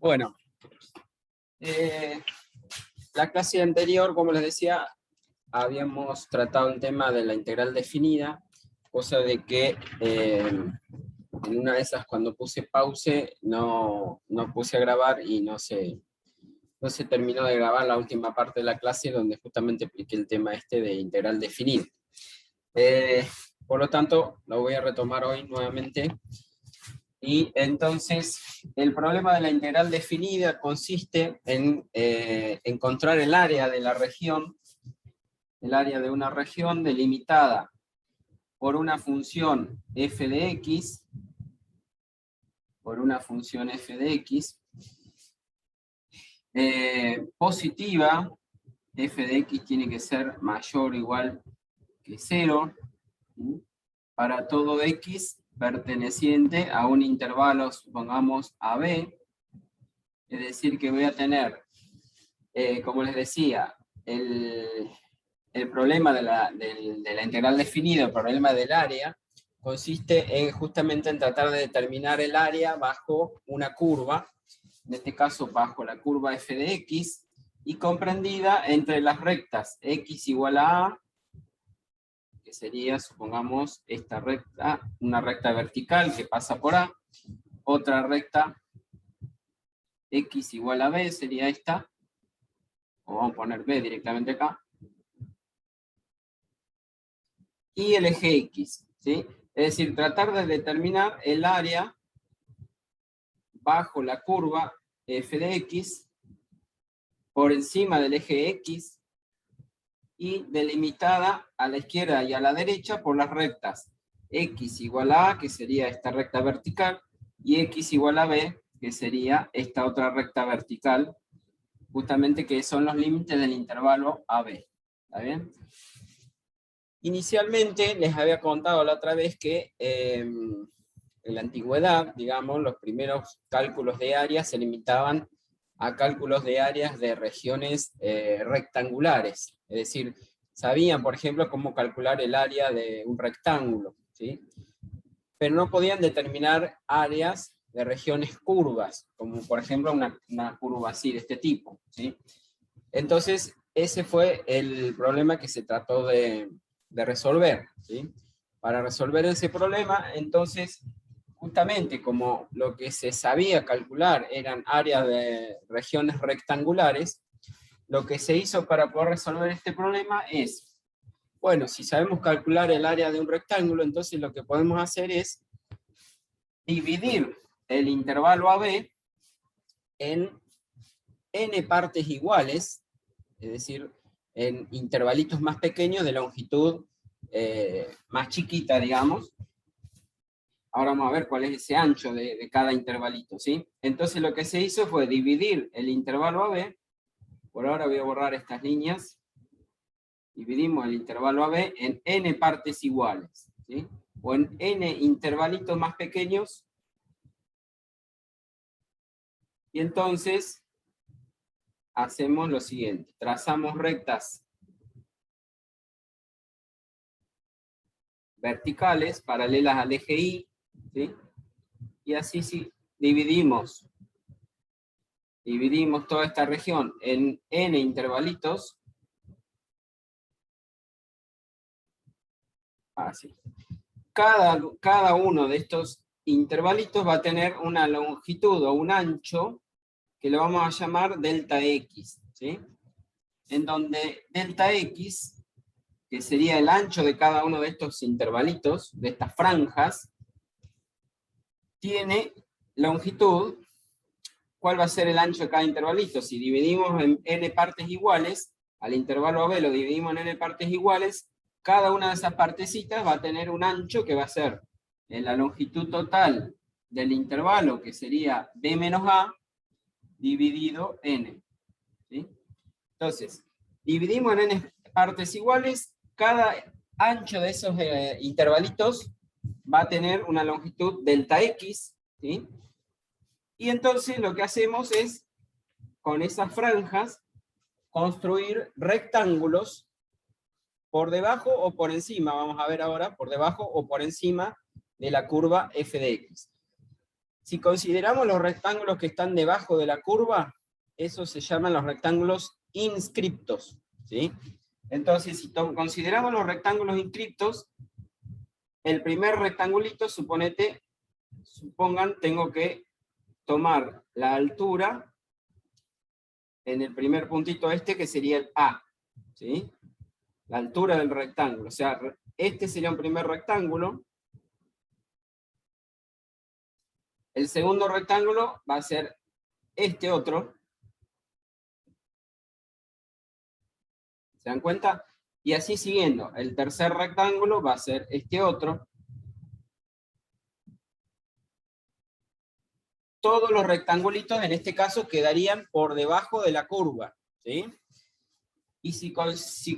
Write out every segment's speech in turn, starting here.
Bueno, la clase anterior, como les decía, habíamos tratado el tema de la integral definida, cosa de que en una de esas cuando puse pause no puse a grabar y no se terminó de grabar la última parte de la clase donde justamente expliqué el tema este de integral definida. Por lo tanto, lo voy a retomar hoy nuevamente. Y entonces, el problema de la integral definida consiste en encontrar el área de la región, el área de una región delimitada por una función f de x, positiva, f de x tiene que ser mayor o igual que 0, ¿sí? Para todo x perteneciente a un intervalo, supongamos AB, es decir, que voy a tener, como les decía, el problema de la integral definida, el problema del área, consiste en justamente en tratar de determinar el área bajo una curva, en este caso bajo la curva f de x, y comprendida entre las rectas x igual a a, que sería, supongamos, esta recta, una recta vertical que pasa por A, otra recta x igual a b sería esta, o vamos a poner b directamente acá, y el eje x, ¿sí? Es decir, tratar de determinar el área bajo la curva f de x, por encima del eje x, y delimitada a la izquierda y a la derecha por las rectas x igual a a, que sería esta recta vertical, y x igual a b, que sería esta otra recta vertical, justamente que son los límites del intervalo AB. ¿Está bien? Inicialmente les había contado la otra vez que en la antigüedad, digamos, los primeros cálculos de áreas se limitaban a cálculos de áreas de regiones rectangulares. Es decir, sabían, por ejemplo, cómo calcular el área de un rectángulo, ¿sí? Pero no podían determinar áreas de regiones curvas, como por ejemplo una curva así, de este tipo, ¿sí? Entonces, ese fue el problema que se trató de resolver, ¿sí? Para resolver ese problema, entonces, justamente como lo que se sabía calcular eran áreas de regiones rectangulares, lo que se hizo para poder resolver este problema es, bueno, si sabemos calcular el área de un rectángulo, entonces lo que podemos hacer es dividir el intervalo AB en n partes iguales, es decir, en intervalitos más pequeños de longitud más chiquita, digamos. Ahora vamos a ver cuál es ese ancho de cada intervalito, ¿sí? Entonces lo que se hizo fue dividir el intervalo AB, por ahora voy a borrar estas líneas, dividimos el intervalo AB en n partes iguales, ¿sí? O en n intervalitos más pequeños, y entonces hacemos lo siguiente, trazamos rectas verticales paralelas al eje Y, ¿sí? Y así sí, dividimos toda esta región en n intervalitos, así. Cada uno de estos intervalitos va a tener una longitud o un ancho que lo vamos a llamar delta x, ¿sí? En donde delta x, que sería el ancho de cada uno de estos intervalitos, de estas franjas, tiene longitud. ¿Cuál va a ser el ancho de cada intervalito? Si dividimos en n partes iguales, al intervalo AB lo dividimos en n partes iguales, cada una de esas partecitas va a tener un ancho que va a ser en la longitud total del intervalo, que sería b menos a, dividido n, ¿sí? Entonces, dividimos en n partes iguales, cada ancho de esos intervalitos va a tener una longitud delta x, ¿sí? Y entonces lo que hacemos es, con esas franjas, construir rectángulos por debajo o por encima, vamos a ver ahora, por debajo o por encima de la curva f de x. Si consideramos los rectángulos que están debajo de la curva, esos se llaman los rectángulos inscriptos, ¿sí? Entonces, si consideramos los rectángulos inscriptos, el primer rectangulito, supongan, tengo que tomar la altura en el primer puntito este, que sería el A, ¿sí? La altura del rectángulo. O sea, este sería un primer rectángulo. El segundo rectángulo va a ser este otro. ¿Se dan cuenta? Y así siguiendo. El tercer rectángulo va a ser este otro. Todos los rectangulitos en este caso quedarían por debajo de la curva, ¿sí? Y si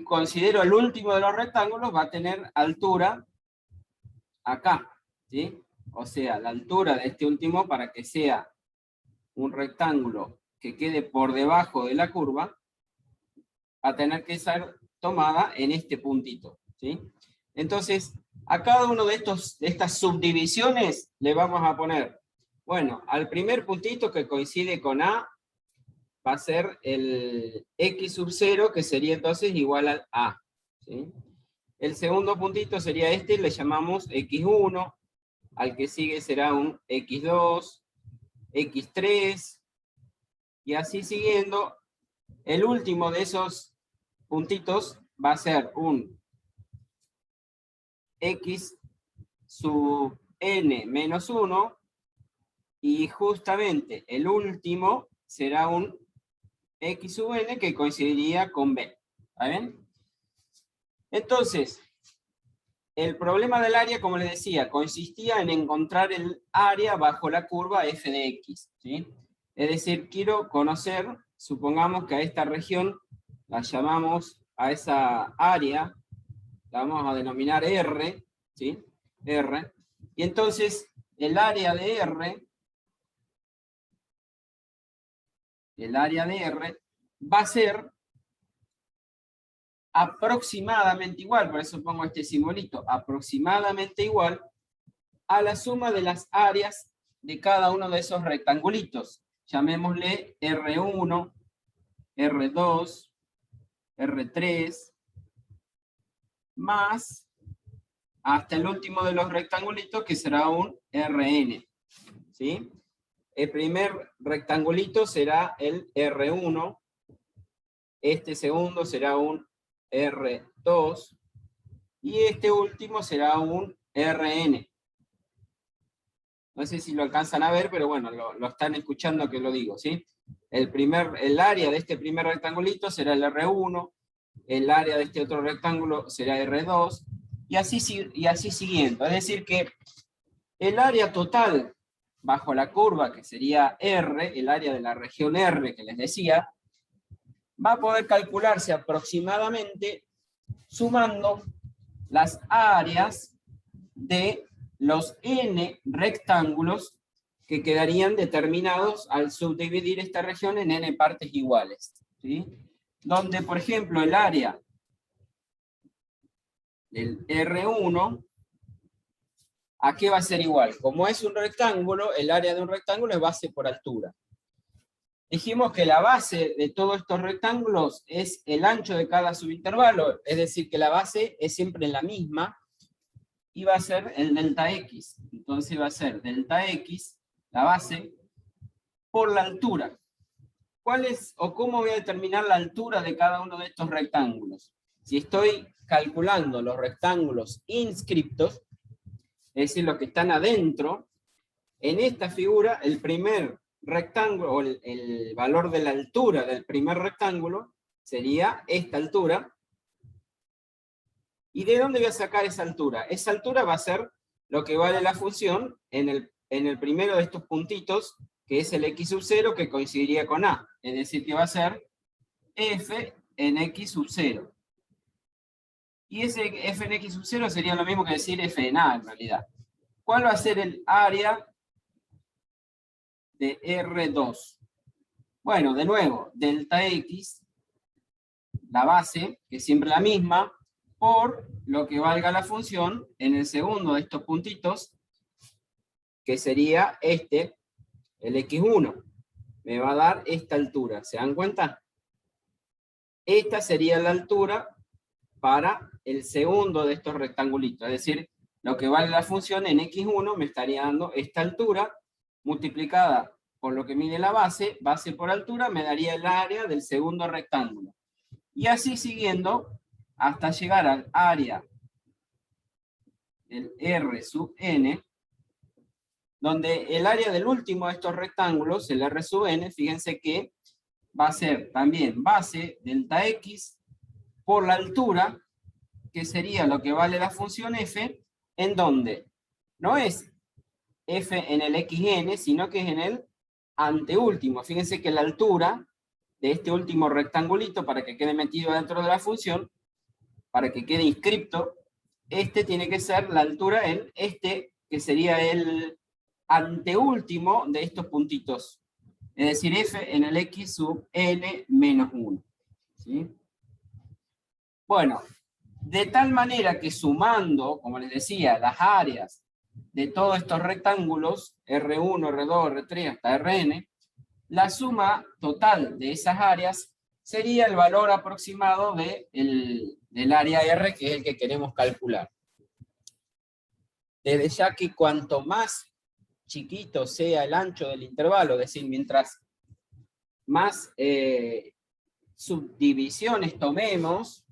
considero el último de los rectángulos, va a tener altura acá, ¿sí? O sea, la altura de este último, para que sea un rectángulo que quede por debajo de la curva, va a tener que ser tomada en este puntito, ¿sí? Entonces, a cada uno de estas subdivisiones le vamos a poner, bueno, al primer puntito que coincide con A, va a ser el x sub 0, que sería entonces igual al A, ¿sí? El segundo puntito sería este, le llamamos x1, al que sigue será un x2, x3, y así siguiendo. El último de esos puntitos va a ser un x sub n menos 1, y justamente el último será un x sub n que coincidiría con b. ¿Está bien? Entonces, el problema del área, como les decía, consistía en encontrar el área bajo la curva f de x, ¿sí? Es decir, quiero conocer, supongamos que a esta región la llamamos, a esa área, la vamos a denominar R, ¿sí? R. Y entonces, el área de R va a ser aproximadamente igual, por eso pongo este simbolito, aproximadamente igual a la suma de las áreas de cada uno de esos rectangulitos. Llamémosle R1, R2, R3, más hasta el último de los rectangulitos, que será un Rn, ¿sí? El primer rectangulito será el R1, este segundo será un R2, y este último será un Rn. No sé si lo alcanzan a ver, pero bueno, lo están escuchando que lo digo, ¿sí? El área de este primer rectangulito será el R1, el área de este otro rectángulo será R2, y así siguiendo. Es decir que el área total bajo la curva, que sería R, el área de la región R que les decía, va a poder calcularse aproximadamente sumando las áreas de los n rectángulos que quedarían determinados al subdividir esta región en n partes iguales, ¿sí? Donde, por ejemplo, el área del R1, ¿a qué va a ser igual? Como es un rectángulo, el área de un rectángulo es base por altura. Dijimos que la base de todos estos rectángulos es el ancho de cada subintervalo, es decir, que la base es siempre la misma, y va a ser el delta x. Entonces va a ser delta x, la base, por la altura. ¿Cuál es, o cómo voy a determinar la altura de cada uno de estos rectángulos? Si estoy calculando los rectángulos inscriptos, es decir, los que están adentro, en esta figura, el primer rectángulo, o el valor de la altura del primer rectángulo, sería esta altura. ¿Y de dónde voy a sacar esa altura? Esa altura va a ser lo que vale la función en el primero de estos puntitos, que es el x sub 0, que coincidiría con A. Es decir, que va a ser f en x sub 0. Y ese f en x sub 0 sería lo mismo que decir f en A, en realidad. ¿Cuál va a ser el área de R2? Bueno, de nuevo, delta x, la base, que es siempre la misma, por lo que valga la función en el segundo de estos puntitos, que sería este, el x1, me va a dar esta altura. ¿Se dan cuenta? Esta sería la altura para el segundo de estos rectangulitos. Es decir, lo que vale la función en x1 me estaría dando esta altura multiplicada por lo que mide la base, base por altura, me daría el área del segundo rectángulo. Y así siguiendo hasta llegar al área del R sub n, donde el área del último de estos rectángulos, el R sub n, fíjense que va a ser también base delta x por la altura, que sería lo que vale la función f, en donde no es f en el xn, sino que es en el anteúltimo. Fíjense que la altura de este último rectangulito, para que quede metido dentro de la función, para que quede inscripto, este tiene que ser la altura en este, que sería el anteúltimo de estos puntitos. Es decir, f en el x sub n menos 1. ¿Sí? Bueno, de tal manera que sumando, como les decía, las áreas de todos estos rectángulos, R1, R2, R3 hasta Rn, la suma total de esas áreas sería el valor aproximado del área R, que es el que queremos calcular. Desde ya que cuanto más chiquito sea el ancho del intervalo, es decir, mientras más subdivisiones tomemos,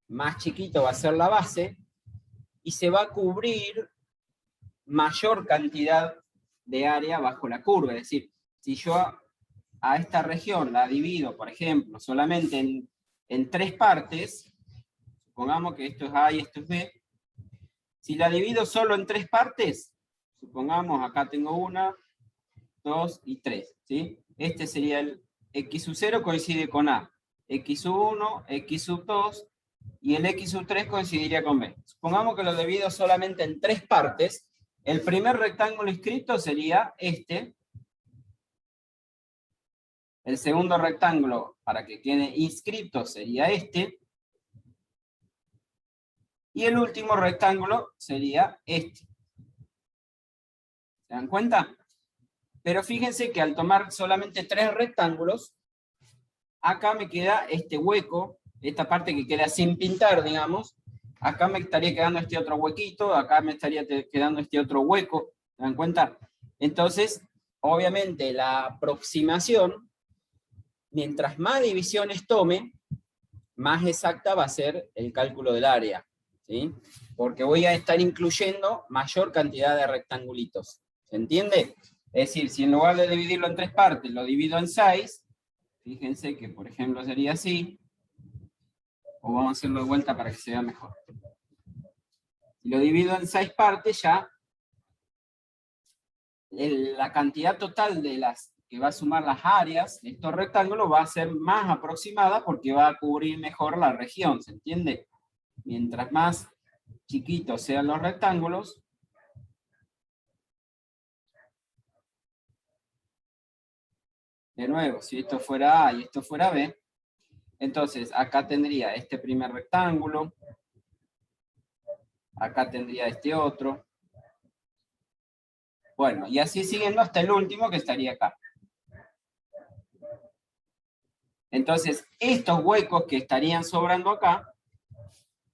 más chiquito va a ser la base, y se va a cubrir mayor cantidad de área bajo la curva. Es decir, si yo a esta región la divido, por ejemplo, solamente en 3 partes, supongamos que esto es A y esto es B, si la divido solo en 3 partes, supongamos acá tengo 1, 2 y 3, ¿sí? Este sería el x sub 0 coincide con A, x sub 1, x sub 2, y el x sub 3 coincidiría con B. Supongamos que lo divido solamente en 3 partes, el primer rectángulo inscrito sería este, el segundo rectángulo para que quede inscrito sería este, y el último rectángulo sería este. ¿Se dan cuenta? Pero fíjense que al tomar solamente 3 rectángulos, acá me queda este hueco, esta parte que queda sin pintar, digamos, acá me estaría quedando este otro huequito, acá me estaría quedando este otro hueco, ¿se dan cuenta? Entonces, obviamente la aproximación, mientras más divisiones tome, más exacta va a ser el cálculo del área, ¿sí? Porque voy a estar incluyendo mayor cantidad de rectangulitos. ¿Se entiende? Es decir, si en lugar de dividirlo en 3 partes, lo divido en 6, fíjense que, por ejemplo, sería así, o vamos a hacerlo de vuelta para que se vea mejor. Si lo divido en 6 partes, ya la cantidad total de las que va a sumar las áreas de estos rectángulos va a ser más aproximada porque va a cubrir mejor la región, ¿se entiende? Mientras más chiquitos sean los rectángulos, de nuevo, si esto fuera A y esto fuera B, entonces acá tendría este primer rectángulo, acá tendría este otro, bueno, y así siguiendo hasta el último que estaría acá. Entonces, estos huecos que estarían sobrando acá,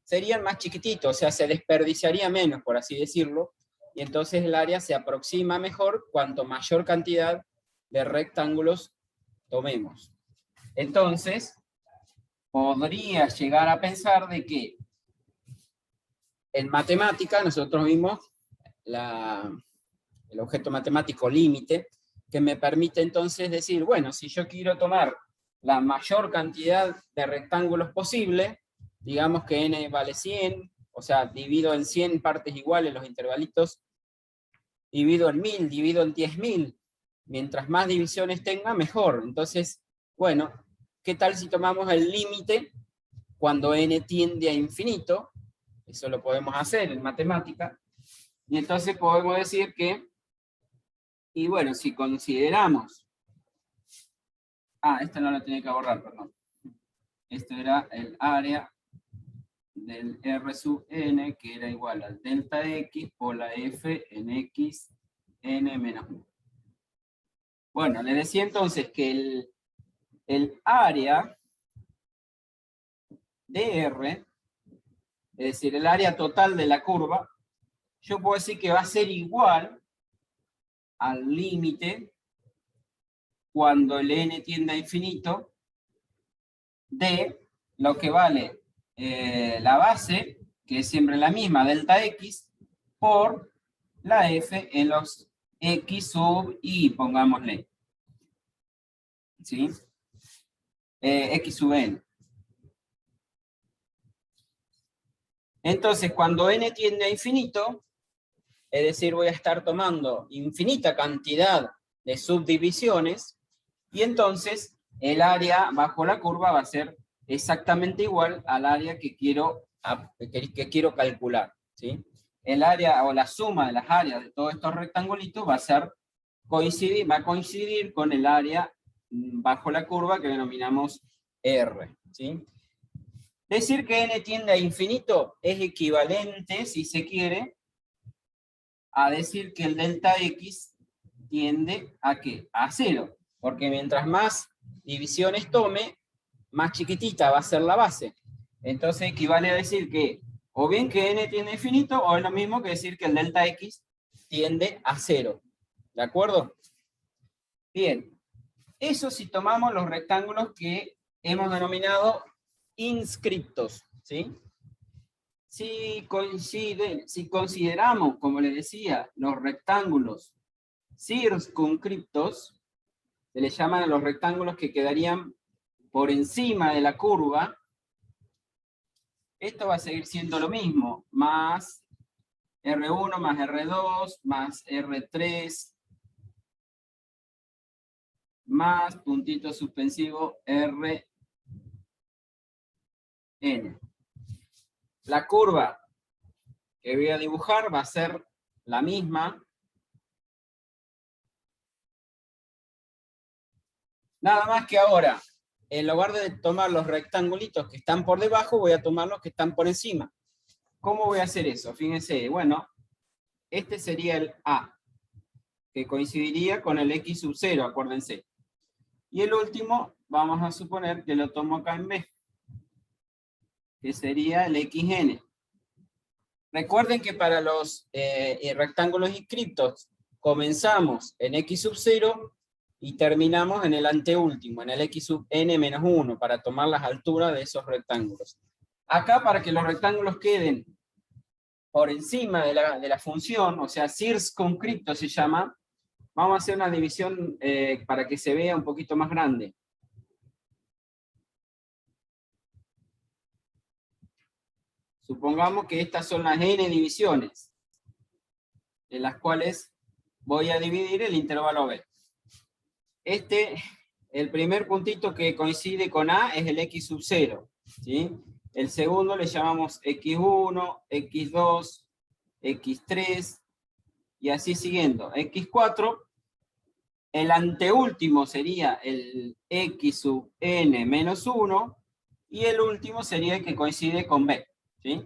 serían más chiquititos, o sea, se desperdiciaría menos, por así decirlo, y entonces el área se aproxima mejor cuanto mayor cantidad de rectángulos tomemos. Entonces, podría llegar a pensar de que en matemática nosotros vimos el objeto matemático límite, que me permite entonces decir, bueno, si yo quiero tomar la mayor cantidad de rectángulos posible, digamos que n vale 100, o sea, divido en 100 partes iguales los intervalitos, divido en 1000, divido en 10.000, mientras más divisiones tenga, mejor. Entonces, bueno, ¿qué tal si tomamos el límite cuando n tiende a infinito? Eso lo podemos hacer en matemática, y entonces podemos decir que, y bueno, si consideramos, esto no lo tenía que borrar, perdón. Esto era el área del R sub n, que era igual al delta x por la f en x n menos 1. Bueno, les decía entonces que el área de R, es decir, el área total de la curva, yo puedo decir que va a ser igual al límite cuando el n tiende a infinito de lo que vale la base, que es siempre la misma, delta x, por la f en los x sub i, pongámosle. ¿Sí? X sub n. Entonces, cuando n tiende a infinito, es decir, voy a estar tomando infinita cantidad de subdivisiones, y entonces el área bajo la curva va a ser exactamente igual al área que quiero calcular, ¿sí? El área o la suma de las áreas de todos estos rectangulitos va a coincidir con el área bajo la curva que denominamos R, ¿sí? Decir que n tiende a infinito es equivalente, si se quiere, a decir que el delta x tiende ¿a qué? A 0, porque mientras más divisiones tome, más chiquitita va a ser la base. Entonces equivale a decir que o bien que n tiende a infinito, o es lo mismo que decir que el delta x tiende a 0. ¿De acuerdo? Bien, eso si tomamos los rectángulos que hemos denominado inscriptos, ¿sí? Si consideramos, como les decía, los rectángulos circunscriptos, se les llaman a los rectángulos que quedarían por encima de la curva, esto va a seguir siendo lo mismo, más R1 más R2 más R3 más puntito suspensivo Rn. La curva que voy a dibujar va a ser la misma. Nada más que ahora, en lugar de tomar los rectangulitos que están por debajo, voy a tomar los que están por encima. ¿Cómo voy a hacer eso? Fíjense, bueno, este sería el A, que coincidiría con el X sub 0, acuérdense. Y el último, vamos a suponer que lo tomo acá en B, que sería el XN. Recuerden que para los rectángulos inscriptos comenzamos en X sub 0 y terminamos en el anteúltimo, en el X sub n menos 1, para tomar las alturas de esos rectángulos. Acá, para que los rectángulos queden por encima de la función, o sea, circunscripto se llama, vamos a hacer una división para que se vea un poquito más grande. Supongamos que estas son las n divisiones, en las cuales voy a dividir el intervalo B. El primer puntito que coincide con A es el X sub 0, ¿sí? El segundo le llamamos X1, X2, X3, y así siguiendo. X4, el anteúltimo sería el X sub n menos 1, y el último sería el que coincide con B, ¿sí?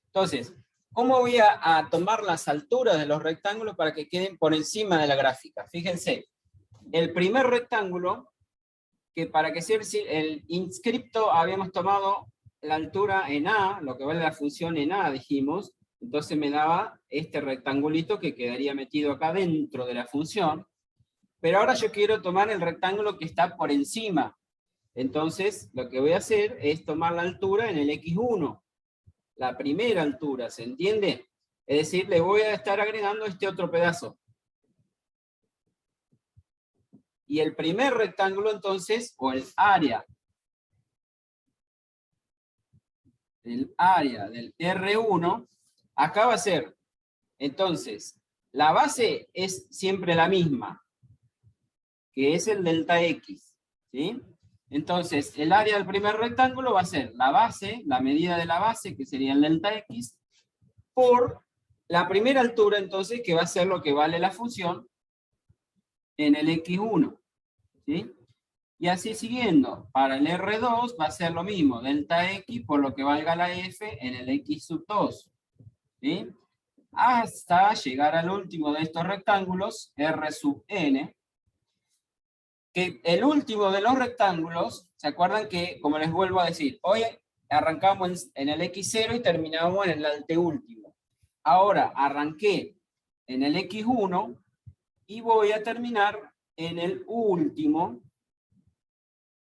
Entonces, ¿cómo voy a tomar las alturas de los rectángulos para que queden por encima de la gráfica? Fíjense, el primer rectángulo, que para que sea el inscripto habíamos tomado la altura en A, lo que vale la función en A, dijimos, entonces me daba este rectangulito que quedaría metido acá dentro de la función, pero ahora yo quiero tomar el rectángulo que está por encima, entonces lo que voy a hacer es tomar la altura en el X1, la primera altura, ¿se entiende? Es decir, le voy a estar agregando este otro pedazo. Y el primer rectángulo entonces, o el área del R1, acá va a ser, entonces, la base es siempre la misma, que es el delta X, ¿sí? Entonces, el área del primer rectángulo va a ser la base, la medida de la base, que sería el delta X, por la primera altura, entonces, que va a ser lo que vale la función en el X1, ¿sí? Y así siguiendo, para el R2 va a ser lo mismo, delta X por lo que valga la F en el X sub 2, ¿sí? Hasta llegar al último de estos rectángulos, R sub n, que el último de los rectángulos, ¿se acuerdan que, como les vuelvo a decir, hoy arrancamos en el X0 y terminamos en el anteúltimo? Ahora arranqué en el X1 y voy a terminar en el último,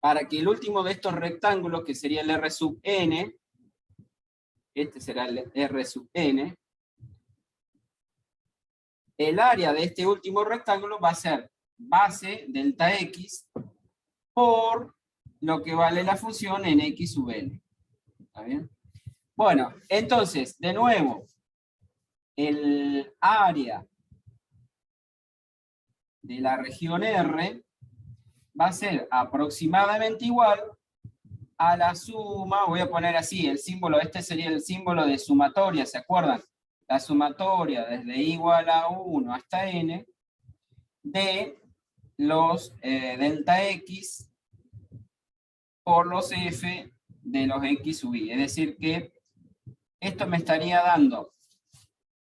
para que el último de estos rectángulos, que sería el R sub n, este será el R sub n, el área de este último rectángulo va a ser base delta x por lo que vale la función en x sub n. ¿Está bien? Bueno, entonces, de nuevo, el área de la región R va a ser aproximadamente igual a la suma, voy a poner así, el símbolo, este sería el símbolo de sumatoria, ¿se acuerdan? La sumatoria desde igual a 1 hasta n de los delta x por los f de los x sub i. Es decir que esto me estaría dando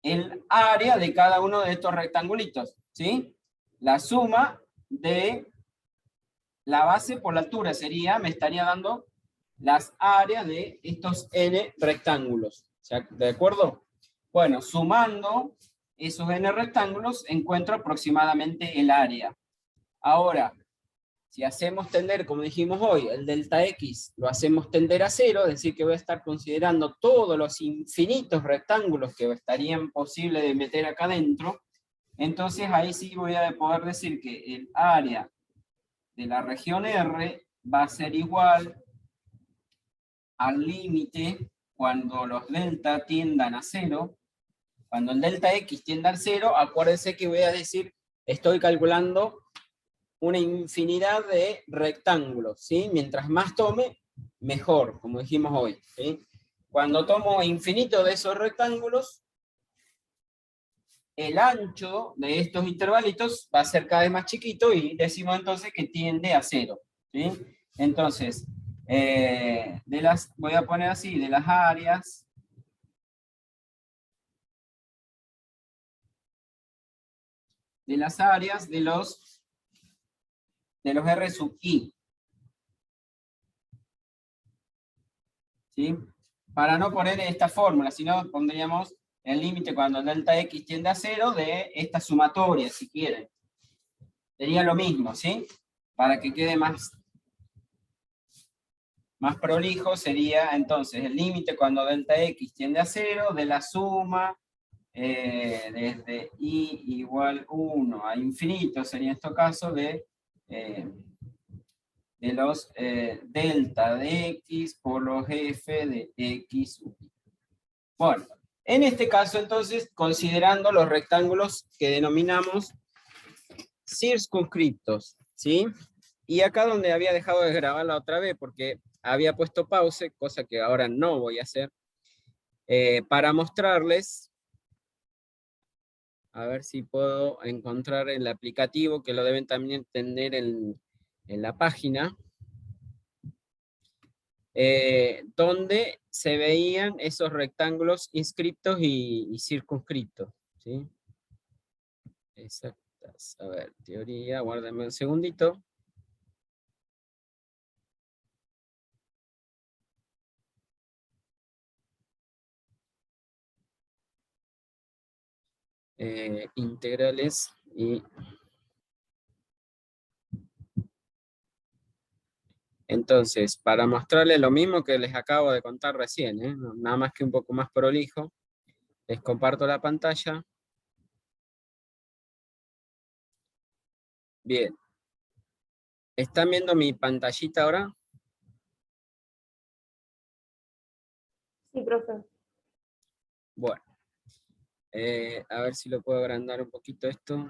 el área de cada uno de estos rectangulitos, ¿sí? La suma de la base por la altura sería, me estaría dando las áreas de estos n rectángulos. ¿De acuerdo? Bueno, sumando esos n rectángulos, encuentro aproximadamente el área. Ahora, si hacemos tender, como dijimos hoy, el delta x lo hacemos tender a 0, es decir, que voy a estar considerando todos los infinitos rectángulos que estarían posibles de meter acá adentro, entonces ahí sí voy a poder decir que el área de la región R va a ser igual al límite cuando los delta tiendan a 0. Cuando el delta x tienda al 0, acuérdense que voy a decir, estoy calculando una infinidad de rectángulos, ¿sí? Mientras más tome, mejor, como dijimos hoy, ¿sí? Cuando tomo infinito de esos rectángulos, el ancho de estos intervalitos va a ser cada vez más chiquito y decimos entonces que tiende a 0, ¿sí? Entonces, voy a poner así, de las áreas de los R sub i, ¿sí? Para no poner esta fórmula, sino pondríamos el límite cuando el delta x tiende a 0 de esta sumatoria, si quieren. Sería lo mismo, ¿sí? Para que quede más prolijo, sería entonces el límite cuando delta x tiende a 0 de la suma desde i igual 1 a infinito, sería en este caso de los delta de x por los f de x sub i. Bueno, en este caso entonces, considerando los rectángulos que denominamos circunscriptos, ¿sí? Y acá donde había dejado de grabar la otra vez, porque había puesto pause, cosa que ahora no voy a hacer, para mostrarles, a ver si puedo encontrar el aplicativo, que lo deben también tener en la página, donde se veían esos rectángulos inscriptos y circunscriptos, ¿sí? Exactas. A ver, teoría, guárdame un segundito. Integrales y... Entonces, para mostrarles lo mismo que les acabo de contar recién, nada más que un poco más prolijo, les comparto la pantalla. Bien. ¿Están viendo mi pantallita ahora? Sí, profe. Bueno. A ver si lo puedo agrandar un poquito esto.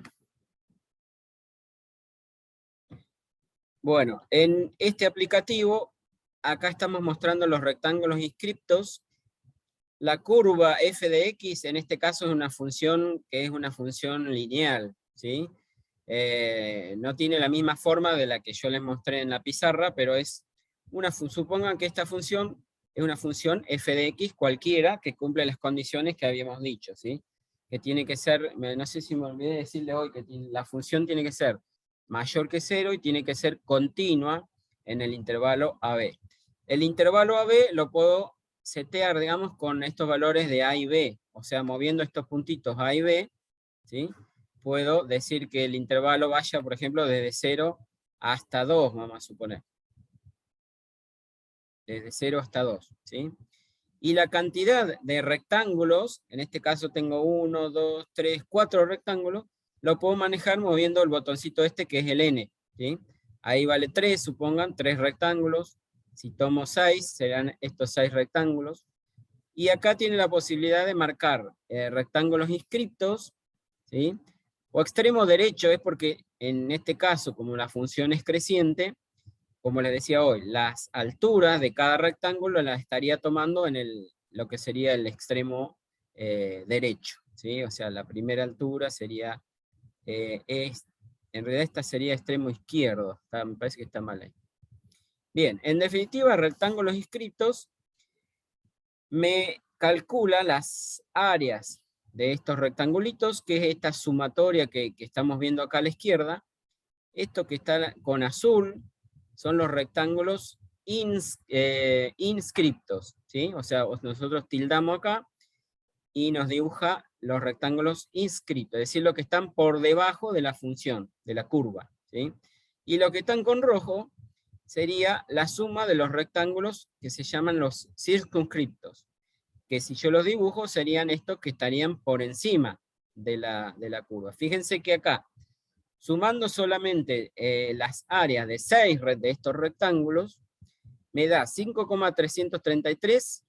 Bueno, en este aplicativo, acá estamos mostrando los rectángulos inscriptos. La curva f de x, en este caso, es una función que es una función lineal, ¿sí? No tiene la misma forma de la que yo les mostré en la pizarra, pero es supongan que esta función es una función f de x cualquiera que cumple las condiciones que habíamos dicho, ¿sí? Que tiene que ser, no sé si me olvidé decirle hoy, que la función tiene que ser mayor que 0 y tiene que ser continua en el intervalo AB. El intervalo AB lo puedo setear, digamos, con estos valores de A y B, o sea, moviendo estos puntitos A y B, ¿sí? Puedo decir que el intervalo vaya, por ejemplo, desde 0 hasta 2, vamos a suponer. Desde 0 hasta 2, ¿sí? Y la cantidad de rectángulos, en este caso tengo 1, 2, 3, 4 rectángulos, lo puedo manejar moviendo el botoncito este que es el N, ¿sí? Ahí vale 3, supongan, 3 rectángulos. Si tomo 6, serán estos 6 rectángulos. Y acá tiene la posibilidad de marcar rectángulos inscriptos, ¿sí? O extremo derecho, es porque en este caso, como la función es creciente, como les decía hoy, las alturas de cada rectángulo las estaría tomando en lo que sería el extremo derecho, ¿sí? O sea, la primera altura sería, en realidad esta sería extremo izquierdo, me parece que está mal ahí. Bien, en definitiva, rectángulos inscritos me calcula las áreas de estos rectangulitos, que es esta sumatoria que estamos viendo acá a la izquierda. Esto que está con azul son los rectángulos inscriptos, ¿sí? O sea, nosotros tildamos acá y nos dibuja los rectángulos inscritos, es decir, los que están por debajo de la función, de la curva, ¿sí? Y los que están con rojo sería la suma de los rectángulos que se llaman los circunscriptos, que si yo los dibujo serían estos que estarían por encima de la curva. Fíjense que acá, sumando solamente las áreas de 6 de estos rectángulos, me da 5,333,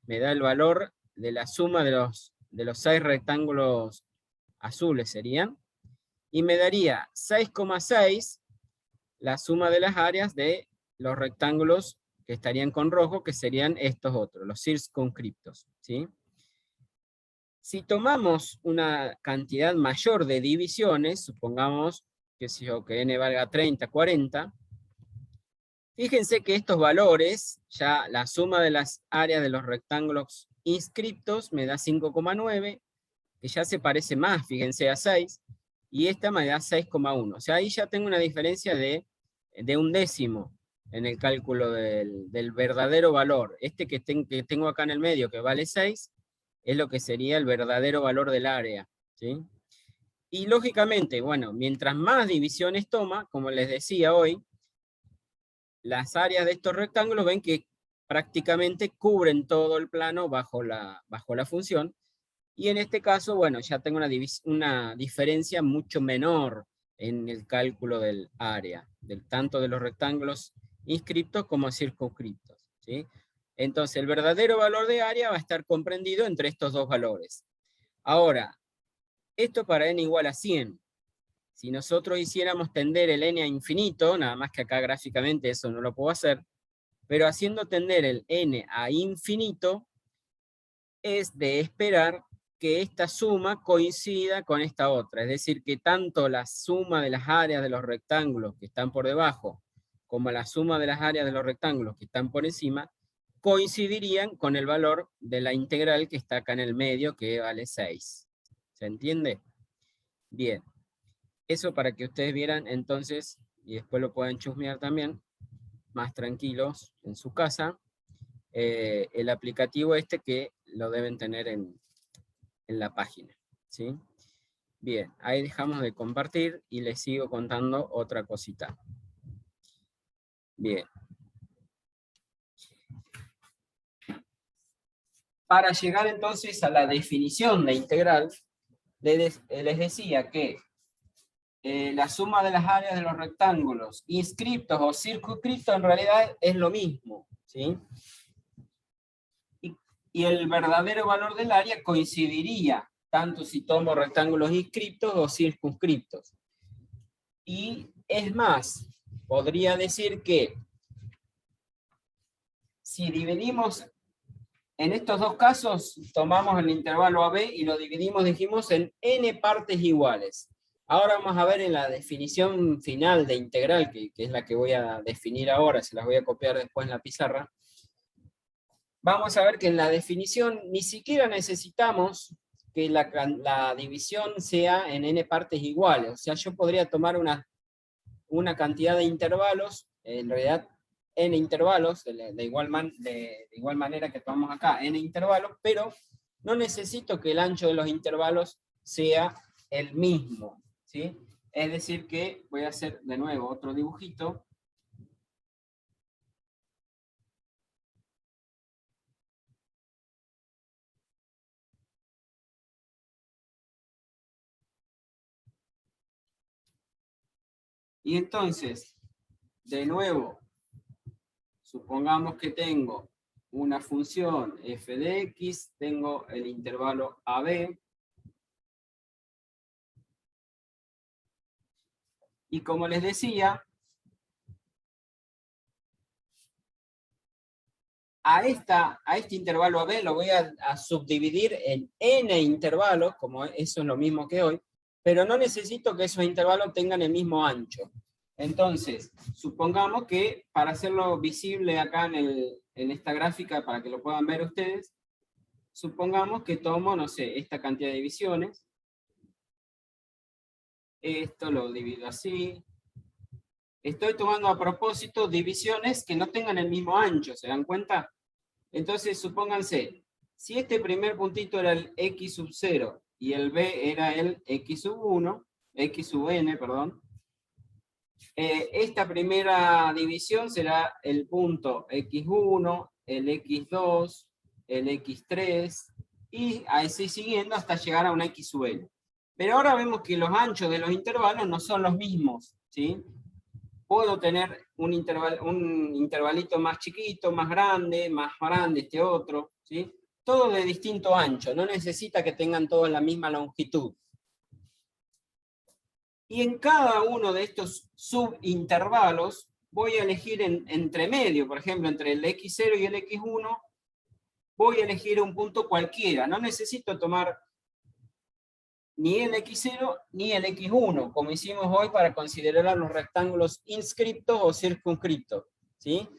me da el valor de la suma de los 6 rectángulos azules serían, y me daría 6,6 la suma de las áreas de los rectángulos que estarían con rojo, que serían estos otros, los circunscriptos, ¿sí? Si tomamos una cantidad mayor de divisiones, supongamos que n valga 30, 40, fíjense que estos valores, ya la suma de las áreas de los rectángulos inscriptos me da 5,9, que ya se parece más, fíjense, a 6, y esta me da 6,1. O sea, ahí ya tengo una diferencia de 1/10 en el cálculo del verdadero valor. Este que tengo acá en el medio, que vale 6, es lo que sería el verdadero valor del área, ¿sí? Y lógicamente, bueno, mientras más divisiones toma, como les decía hoy, las áreas de estos rectángulos ven que prácticamente cubren todo el plano bajo la función, y en este caso, bueno, ya tengo una diferencia mucho menor en el cálculo del área, tanto de los rectángulos inscriptos como circunscriptos, ¿sí? Entonces, el verdadero valor de área va a estar comprendido entre estos dos valores. Ahora, esto para n igual a 100. Si nosotros hiciéramos tender el n a infinito, nada más que acá gráficamente eso no lo puedo hacer, pero haciendo tender el n a infinito, es de esperar que esta suma coincida con esta otra, es decir, que tanto la suma de las áreas de los rectángulos que están por debajo, como la suma de las áreas de los rectángulos que están por encima, coincidirían con el valor de la integral que está acá en el medio, que vale 6. ¿Se entiende? Bien. Eso para que ustedes vieran entonces, y después lo puedan chusmear también, más tranquilos en su casa, el aplicativo este que lo deben tener en la página, ¿sí? Bien, ahí dejamos de compartir y les sigo contando otra cosita. Bien. Para llegar entonces a la definición de integral, les decía que la suma de las áreas de los rectángulos inscriptos o circunscriptos en realidad es lo mismo, ¿sí? Y el verdadero valor del área coincidiría, tanto si tomo rectángulos inscriptos o circunscriptos. Y es más, podría decir que si dividimos en estos dos casos, tomamos el intervalo AB y lo dividimos, dijimos, en n partes iguales. Ahora vamos a ver en la definición final de integral, que es la que voy a definir ahora, se las voy a copiar después en la pizarra. Vamos a ver que en la definición ni siquiera necesitamos que la división sea en n partes iguales. O sea, yo podría tomar una una cantidad de intervalos, en realidad n intervalos, de igual manera que tomamos acá, n intervalos, pero no necesito que el ancho de los intervalos sea el mismo, ¿sí? Es decir que voy a hacer de nuevo otro dibujito. Y entonces, de nuevo, supongamos que tengo una función f de x, tengo el intervalo AB, y como les decía, a este intervalo AB lo voy a subdividir en n intervalos, como eso es lo mismo que hoy, pero no necesito que esos intervalos tengan el mismo ancho. Entonces, supongamos que, para hacerlo visible acá en esta gráfica, para que lo puedan ver ustedes, supongamos que tomo, no sé, esta cantidad de divisiones. Esto lo divido así. Estoy tomando a propósito divisiones que no tengan el mismo ancho, ¿se dan cuenta? Entonces, supónganse, si este primer puntito era el x sub 0 y el b era el x sub 1, x sub n, perdón, esta primera división será el punto x1, el x2, el x3, y así siguiendo hasta llegar a una x sub n. Pero ahora vemos que los anchos de los intervalos no son los mismos, ¿sí? Puedo tener un intervalito más chiquito, más grande este otro, ¿sí? Todo de distinto ancho, no necesita que tengan todos la misma longitud. Y en cada uno de estos subintervalos voy a elegir entre medio, por ejemplo, entre el x0 y el x1, voy a elegir un punto cualquiera. No necesito tomar ni el x0 ni el x1, como hicimos hoy para considerar los rectángulos inscriptos o circunscriptos, ¿sí?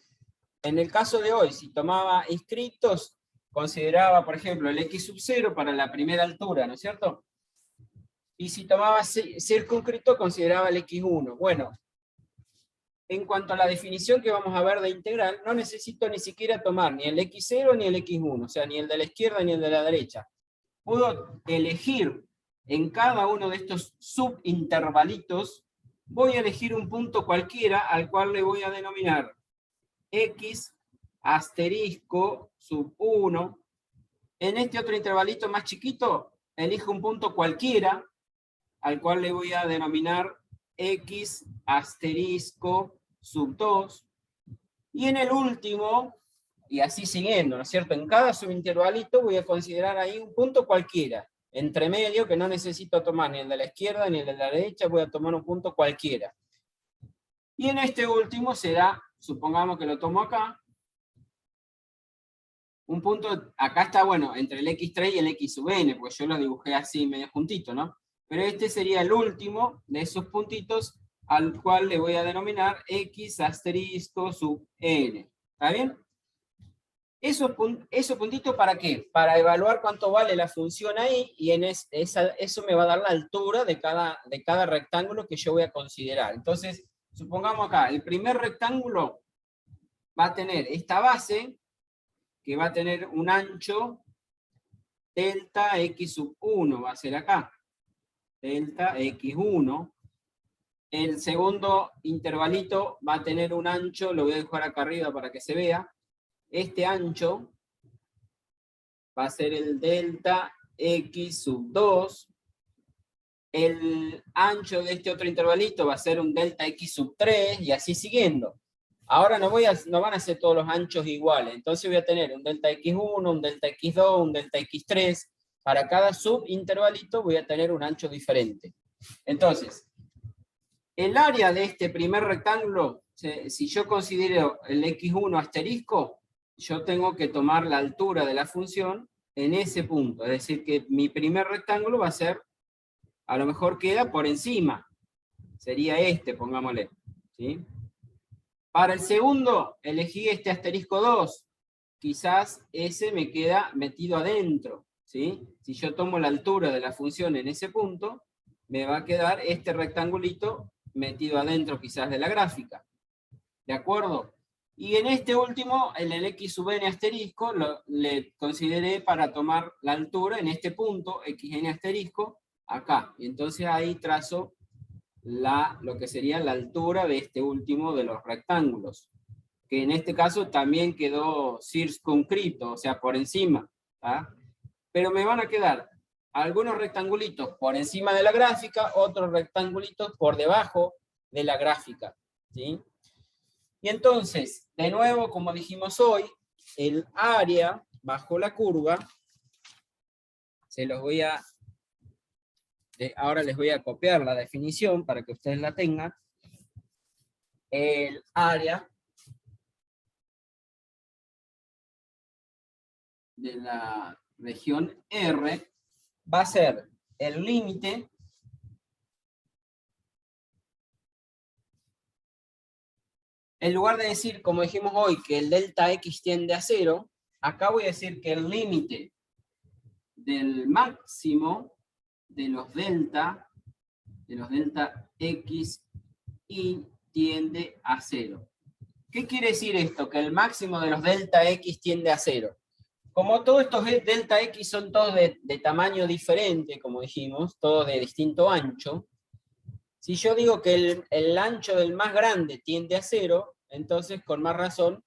En el caso de hoy, si tomaba inscriptos, consideraba, por ejemplo, el x sub 0 para la primera altura, ¿no es cierto? Y si tomaba circunscripto, consideraba el x1. Bueno, en cuanto a la definición que vamos a ver de integral, no necesito ni siquiera tomar ni el x0 ni el x1, o sea, ni el de la izquierda ni el de la derecha. Puedo elegir en cada uno de estos subintervalitos, voy a elegir un punto cualquiera al cual le voy a denominar x asterisco sub 1. En este otro intervalito más chiquito, elijo un punto cualquiera al cual le voy a denominar x asterisco sub 2. Y en el último, y así siguiendo, ¿no es cierto? En cada subintervalito voy a considerar ahí un punto cualquiera, entre medio, que no necesito tomar ni el de la izquierda ni el de la derecha, voy a tomar un punto cualquiera. Y en este último será, supongamos que lo tomo acá, un punto, acá está, bueno, entre el x3 y el x sub n, pues yo lo dibujé así medio juntito, ¿no? Pero este sería el último de esos puntitos al cual le voy a denominar x asterisco sub n. ¿Está bien? ¿Esos puntitos para qué? Para evaluar cuánto vale la función ahí, y eso me va a dar la altura de cada rectángulo que yo voy a considerar. Entonces, supongamos acá, el primer rectángulo va a tener esta base, que va a tener un ancho delta x sub 1, va a ser acá. Delta x1. El segundo intervalito va a tener un ancho, lo voy a dibujar acá arriba para que se vea. Este ancho va a ser el delta x sub 2. El ancho de este otro intervalito va a ser un delta x sub 3, y así siguiendo. Ahora no van a ser todos los anchos iguales, entonces voy a tener un delta x1, un delta x2, un delta x3. Para cada subintervalito voy a tener un ancho diferente. Entonces, el área de este primer rectángulo, si yo considero el x1 asterisco, yo tengo que tomar la altura de la función en ese punto. Es decir, que mi primer rectángulo va a ser, a lo mejor queda por encima. Sería este, pongámosle, ¿sí? Para el segundo, elegí este asterisco 2. Quizás ese me queda metido adentro, ¿sí? Si yo tomo la altura de la función en ese punto, me va a quedar este rectangulito metido adentro quizás de la gráfica. ¿De acuerdo? Y en este último, en el x sub n asterisco, le consideré para tomar la altura en este punto, xn asterisco, acá. Y entonces ahí trazo lo que sería la altura de este último de los rectángulos, que en este caso también quedó circunscrito, o sea, por encima. ¿Tá? Pero me van a quedar algunos rectangulitos por encima de la gráfica, otros rectangulitos por debajo de la gráfica. ¿Sí? Y entonces, de nuevo, como dijimos hoy, el área bajo la curva, se los voy a, ahora les voy a copiar la definición para que ustedes la tengan. El área de la región R va a ser el límite en lugar de decir, como dijimos hoy, que el delta X tiende a 0, acá voy a decir que el límite del máximo de los delta X y tiende a 0. ¿Qué quiere decir esto? Que el máximo de los delta X tiende a 0. Como todos estos delta X son todos de tamaño diferente, como dijimos, todos de distinto ancho, si yo digo que el ancho del más grande tiende a 0, entonces con más razón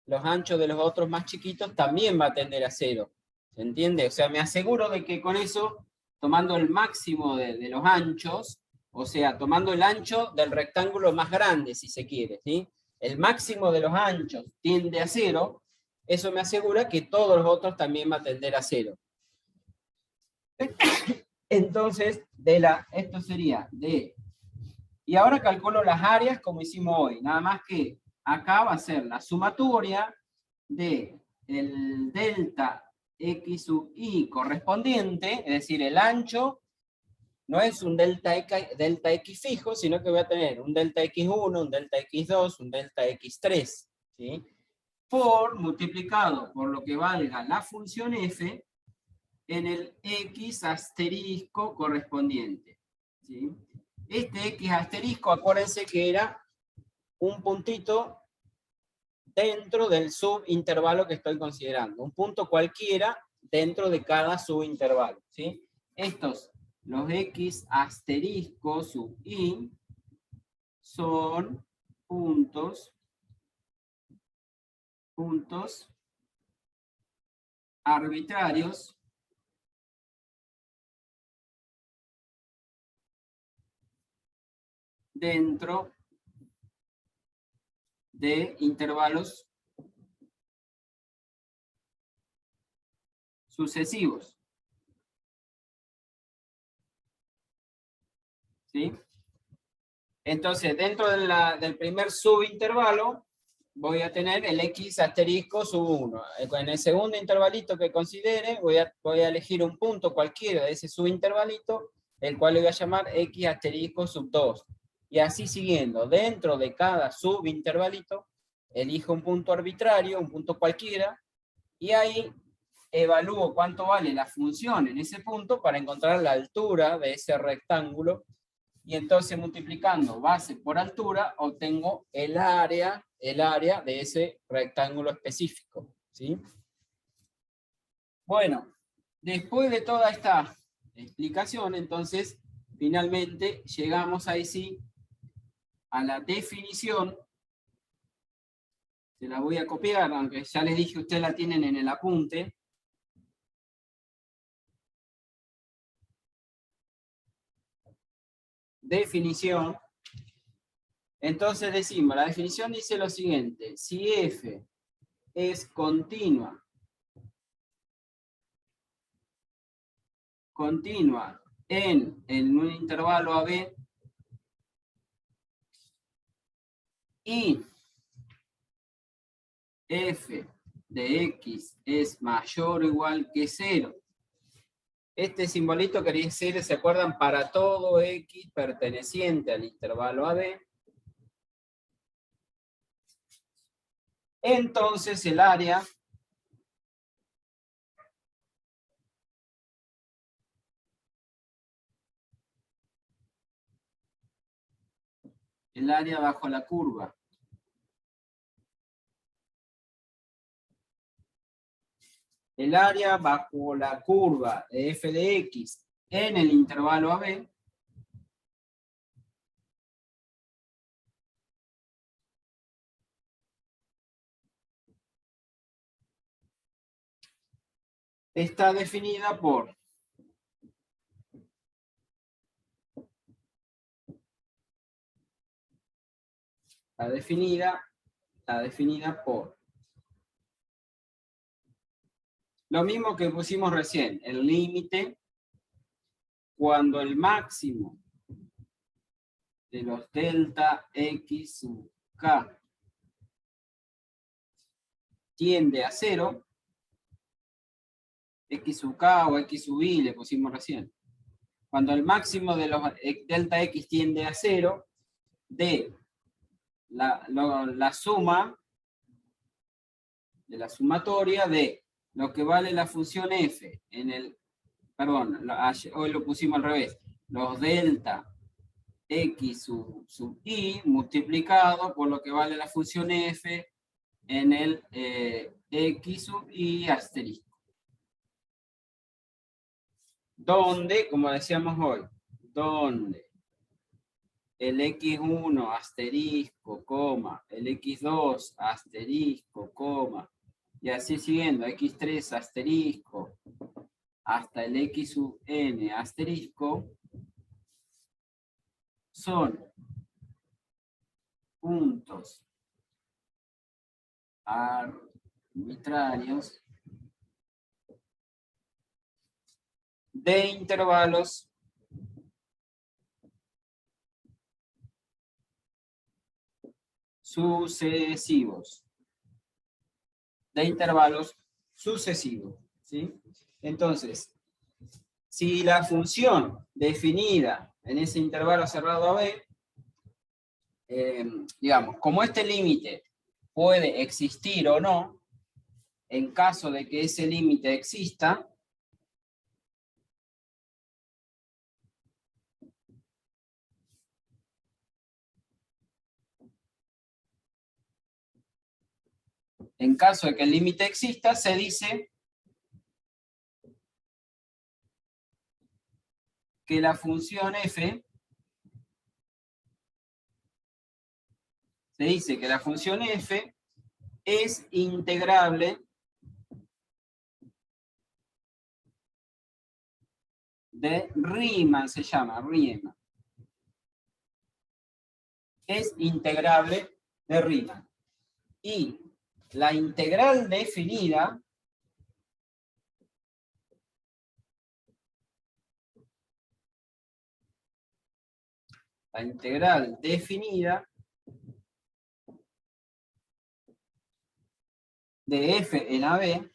los anchos de los otros más chiquitos también va a tender a 0. ¿Se entiende? O sea, me aseguro de que con eso, tomando el máximo de los anchos, o sea, tomando el ancho del rectángulo más grande, si se quiere, ¿sí? El máximo de los anchos tiende a 0, eso me asegura que todos los otros también va a tender a 0. Entonces, esto sería de... Y ahora calculo las áreas como hicimos hoy, nada más que acá va a ser la sumatoria de el delta X sub I correspondiente, es decir, el ancho no es un delta X fijo, sino que voy a tener un delta X1, un delta X2, un delta X3, ¿sí? Por multiplicado por lo que valga la función f en el X asterisco correspondiente, ¿sí? Este X asterisco, acuérdense que era un puntito dentro del subintervalo que estoy considerando. Un punto cualquiera dentro de cada subintervalo, ¿sí? Estos, los X asterisco sub I, son puntos arbitrarios dentro de intervalos sucesivos. ¿Sí? Entonces, dentro del primer subintervalo, voy a tener el X asterisco sub 1. En el segundo intervalito que considere, voy a elegir un punto cualquiera de ese subintervalito, el cual le voy a llamar X asterisco sub 2. Y así siguiendo, dentro de cada subintervalito, elijo un punto arbitrario, un punto cualquiera, y ahí evalúo cuánto vale la función en ese punto para encontrar la altura de ese rectángulo, y entonces multiplicando base por altura obtengo el área de ese rectángulo específico, ¿sí? Bueno, después de toda esta explicación, entonces, finalmente llegamos ahí sí a la definición. Se la voy a copiar, aunque ya les dije, ustedes la tienen en el apunte. Definición. Entonces decimos, la definición dice lo siguiente: si f es continua en un intervalo AB y f de x es mayor o igual que 0. Este simbolito quería decir, ¿se acuerdan? Para todo x perteneciente al intervalo AB, entonces el área el área bajo la curva. El área bajo la curva de f de x en el intervalo AB está definida por está definida por lo mismo que pusimos recién, el límite cuando el máximo de los delta x sub k tiende a 0, x sub k o x sub y le pusimos recién. Cuando el máximo de los delta x tiende a 0, de la suma, de la sumatoria de lo que vale la función f en el, perdón, hoy lo pusimos al revés, los delta x sub y multiplicado por lo que vale la función f en el x sub y asterisco. Donde, como decíamos hoy, donde el x1 asterisco, coma, el x2 asterisco, coma, y así siguiendo, x3 asterisco, hasta el x sub n asterisco, son puntos arbitrarios de intervalos sucesivos. De intervalos sucesivos, ¿sí? Entonces, si la función definida en ese intervalo cerrado AB, digamos, como este límite puede existir o no, en caso de que ese límite exista, en caso de que el límite exista, se dice que la función f, se dice que la función f es integrable de Riemann, se llama Riemann. Es integrable de Riemann. Y la integral definida de f en AB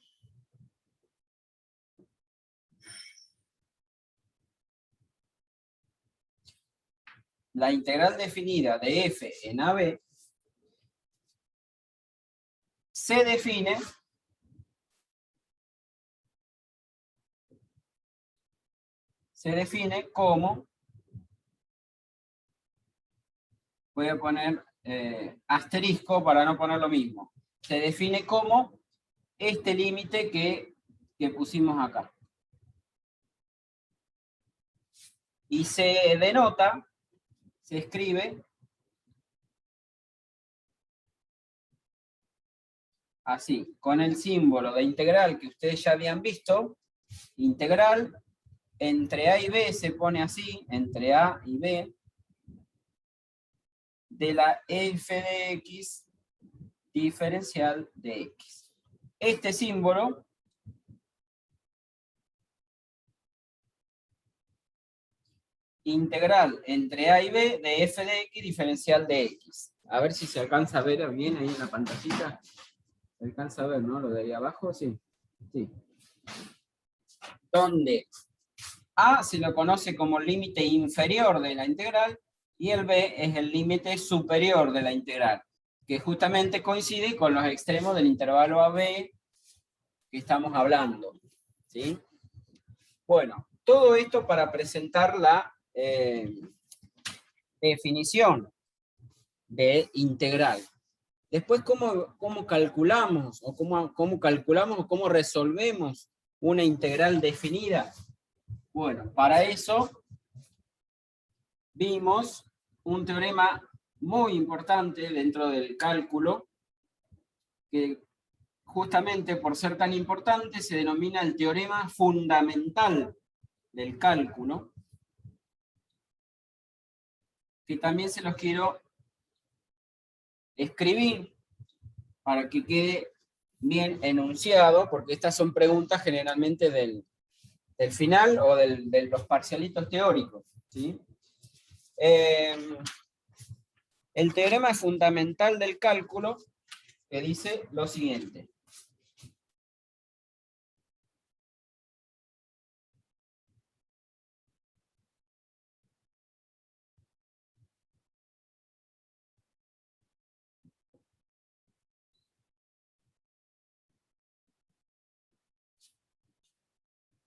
la integral definida de f en AB se define como, voy a poner asterisco para no poner lo mismo, se define como este límite que pusimos acá. Y se denota, se escribe así, con el símbolo de integral que ustedes ya habían visto, integral, entre A y B se pone así, entre A y B, de la f de x diferencial de x. Este símbolo integral entre A y B de f de x diferencial de x. A ver si se alcanza a ver bien ahí en la pantallita. ¿Se alcanza a ver, no? Lo de ahí abajo, sí. Sí. Donde A se lo conoce como el límite inferior de la integral y el B es el límite superior de la integral, que justamente coincide con los extremos del intervalo AB que estamos hablando, ¿sí? Bueno, todo esto para presentar la definición de integral. Después, ¿cómo calculamos? ¿O cómo calculamos o cómo resolvemos una integral definida? Bueno, para eso vimos un teorema muy importante dentro del cálculo, que justamente por ser tan importante se denomina el teorema fundamental del cálculo, que también se los quiero escribir para que quede bien enunciado, porque estas son preguntas generalmente del final o de los parcialitos teóricos, ¿sí? El teorema fundamental del cálculo que dice lo siguiente.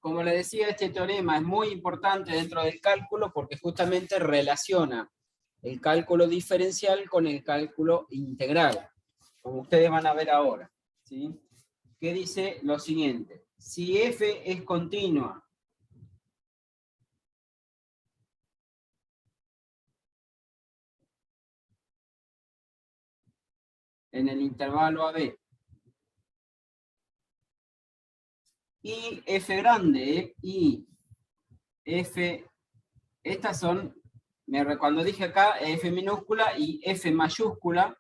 Como les decía, este teorema es muy importante dentro del cálculo porque justamente relaciona el cálculo diferencial con el cálculo integral, como ustedes van a ver ahora, ¿sí? Que dice lo siguiente: si f es continua en el intervalo AB, y f grande y f, estas son, cuando dije acá f minúscula y f mayúscula,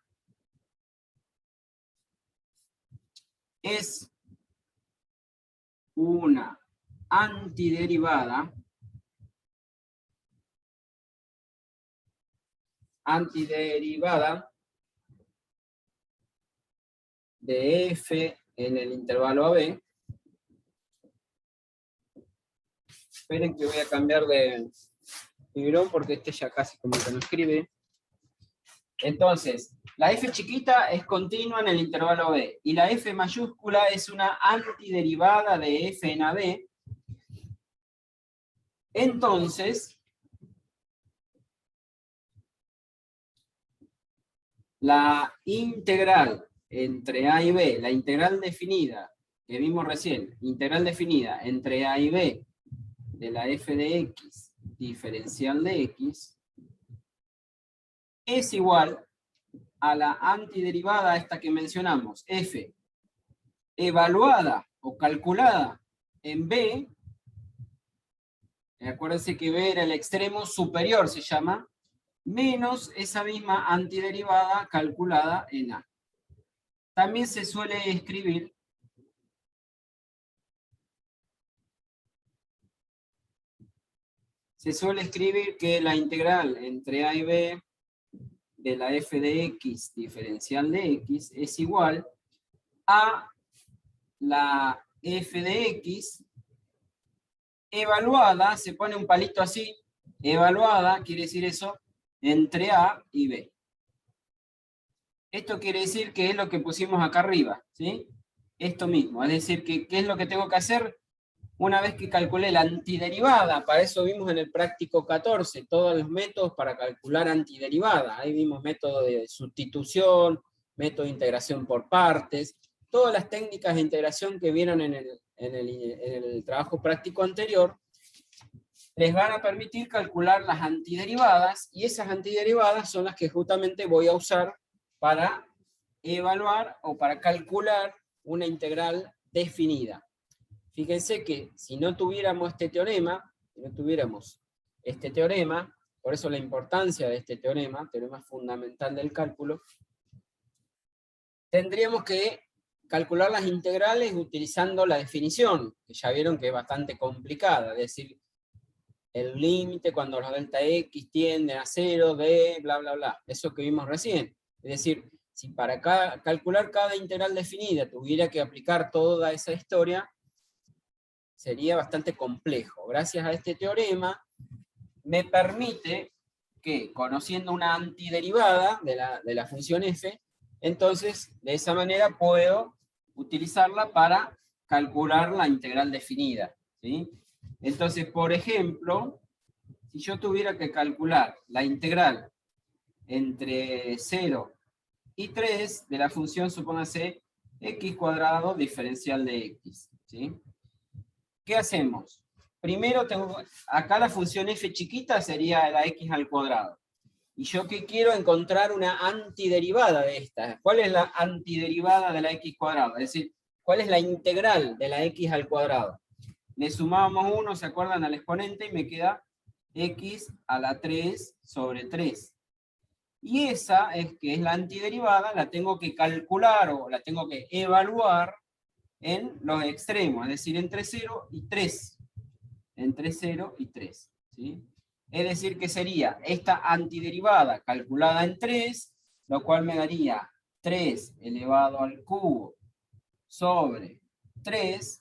es una antiderivada de f en el intervalo AB. Esperen que voy a cambiar de librón porque este ya casi como que no escribe. Entonces, la f chiquita es continua en el intervalo B, y la f mayúscula es una antiderivada de f en AB. Entonces, la integral entre A y B, la integral definida, que vimos recién, integral definida entre A y B de la f de x diferencial de x, es igual a la antiderivada esta que mencionamos, f evaluada o calculada en B. Acuérdense que B era el extremo superior, se llama, menos esa misma antiderivada calculada en A. También se suele escribir que la integral entre A y B de la f de x diferencial de x es igual a la f de x evaluada, se pone un palito así, evaluada, quiere decir eso, entre A y B. Esto quiere decir que es lo que pusimos acá arriba, ¿sí? Esto mismo, es decir, que ¿qué es lo que tengo que hacer? Una vez que calculé la antiderivada, para eso vimos en el práctico 14, todos los métodos para calcular antiderivada. Ahí vimos método de sustitución, método de integración por partes, todas las técnicas de integración que vieron en el trabajo práctico anterior, les van a permitir calcular las antiderivadas, y esas antiderivadas son las que justamente voy a usar para evaluar o para calcular una integral definida. Fíjense que si no tuviéramos este teorema, por eso la importancia de este teorema fundamental del cálculo, tendríamos que calcular las integrales utilizando la definición, que ya vieron que es bastante complicada, es decir, el límite cuando los delta x tienden a 0 de bla bla bla, eso que vimos recién. Es decir, si para calcular cada integral definida tuviera que aplicar toda esa historia, sería bastante complejo. Gracias a este teorema me permite que, conociendo una antiderivada de la función f, entonces de esa manera puedo utilizarla para calcular la integral definida, ¿sí? Entonces, por ejemplo, si yo tuviera que calcular la integral entre 0 y 3 de la función, supóngase, x cuadrado diferencial de x, ¿sí? ¿Qué hacemos? Primero tengo, acá la función f chiquita sería la x al cuadrado. Y yo que quiero encontrar una antiderivada de esta. ¿Cuál es la antiderivada de la x cuadrado? Es decir, ¿cuál es la integral de la x al cuadrado? Le sumábamos 1, ¿se acuerdan? Al exponente y me queda x a la 3 sobre 3. Y esa es que es la antiderivada, la tengo que calcular o la tengo que evaluar en los extremos, es decir, entre 0 y 3. Entre 0 y 3. ¿Sí? Es decir, que sería esta antiderivada calculada en 3, lo cual me daría 3 elevado al cubo sobre 3,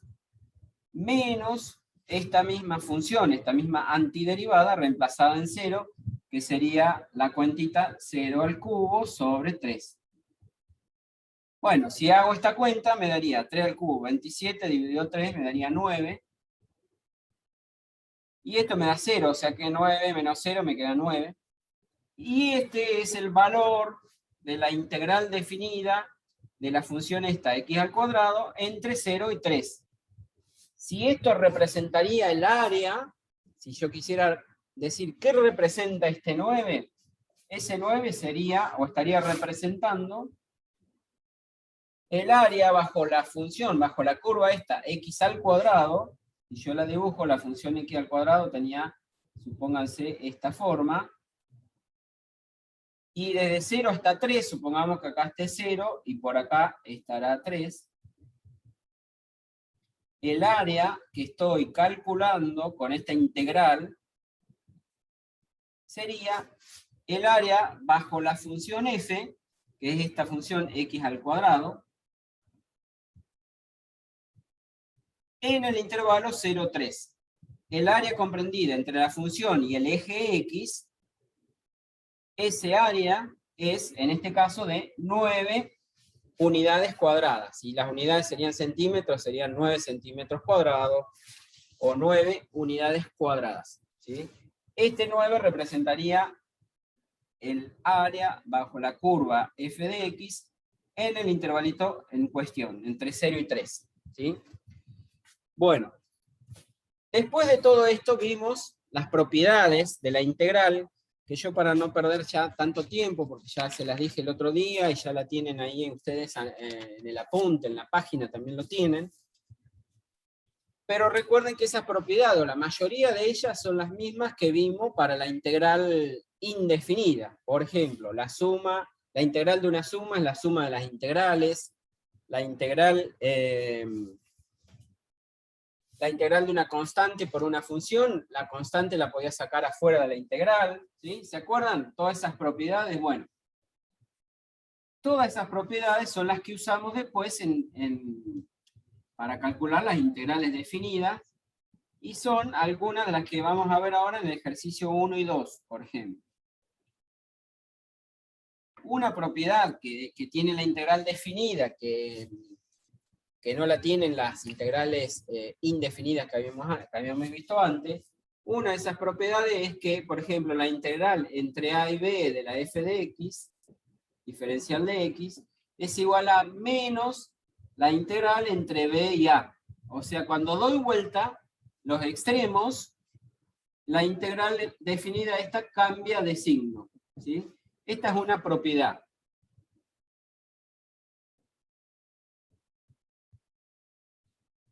menos esta misma función, esta misma antiderivada reemplazada en 0, que sería la cuentita 0 al cubo sobre 3. Bueno, si hago esta cuenta, me daría 3 al cubo, 27 dividido 3, me daría 9. Y esto me da 0, o sea que 9 menos 0 me queda 9. Y este es el valor de la integral definida de la función esta, x al cuadrado, entre 0 y 3. Si esto representaría el área, si yo quisiera decir qué representa este 9, ese 9 sería, o estaría representando, el área bajo la función, bajo la curva esta, x al cuadrado, y yo la dibujo, la función x al cuadrado tenía, supónganse, esta forma, y desde 0 hasta 3, supongamos que acá esté 0, y por acá estará 3, el área que estoy calculando con esta integral sería el área bajo la función f, que es esta función x al cuadrado, en el intervalo 0, 3. El área comprendida entre la función y el eje x, ese área es, en este caso, de 9 unidades cuadradas. Y las unidades serían centímetros, serían 9 centímetros cuadrados, o 9 unidades cuadradas. ¿Sí? Este 9 representaría el área bajo la curva f de x en el intervalito en cuestión, entre 0 y 3. ¿Sí? Bueno, después de todo esto vimos las propiedades de la integral, que yo, para no perder ya tanto tiempo, porque ya se las dije el otro día y ya la tienen ahí ustedes en el apunte, en la página también lo tienen. Pero recuerden que esas propiedades, o la mayoría de ellas, son las mismas que vimos para la integral indefinida. Por ejemplo, la integral de una suma es la suma de las integrales, la integral de una constante por una función, la constante la podía sacar afuera de la integral, ¿sí? ¿Se acuerdan? Todas esas propiedades, bueno. Todas esas propiedades son las que usamos después para calcular las integrales definidas, y son algunas de las que vamos a ver ahora en el ejercicio 1 y 2, por ejemplo. Una propiedad que tiene la integral definida, que no la tienen las integrales indefinidas que habíamos visto antes, una de esas propiedades es que, por ejemplo, la integral entre a y b de la f de x, diferencial de x, es igual a menos la integral entre b y a. O sea, cuando doy vuelta los extremos, la integral definida esta cambia de signo. ¿Sí? Esta es una propiedad.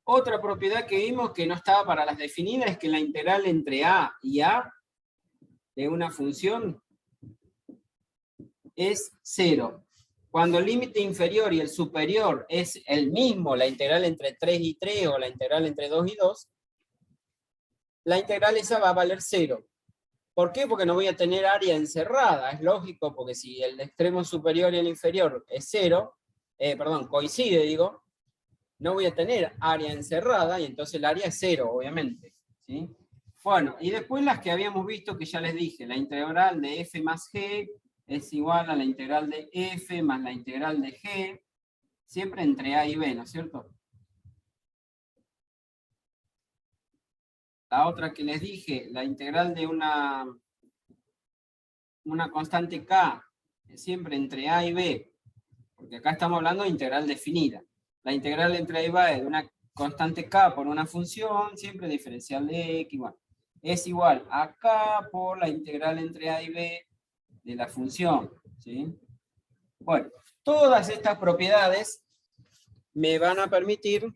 Otra propiedad que vimos que no estaba para las definidas es que la integral entre a y a de una función es 0. Cuando el límite inferior y el superior es el mismo, la integral entre 3 y 3 o la integral entre 2 y 2, la integral esa va a valer 0. ¿Por qué? Porque no voy a tener área encerrada. Es lógico, porque si el extremo superior y el inferior es 0, coincide, digo, no voy a tener área encerrada, y entonces el área es 0, obviamente. ¿Sí? Bueno, y después las que habíamos visto, que ya les dije, la integral de f más g es igual a la integral de f más la integral de g, siempre entre a y b, ¿no es cierto? La otra que les dije, la integral de una constante k siempre entre A y B, porque acá estamos hablando de integral definida. La integral entre A y B es de una constante K por una función, siempre diferencial de X, bueno, es igual a K por la integral entre A y B de la función, ¿sí? Bueno, todas estas propiedades me van a permitir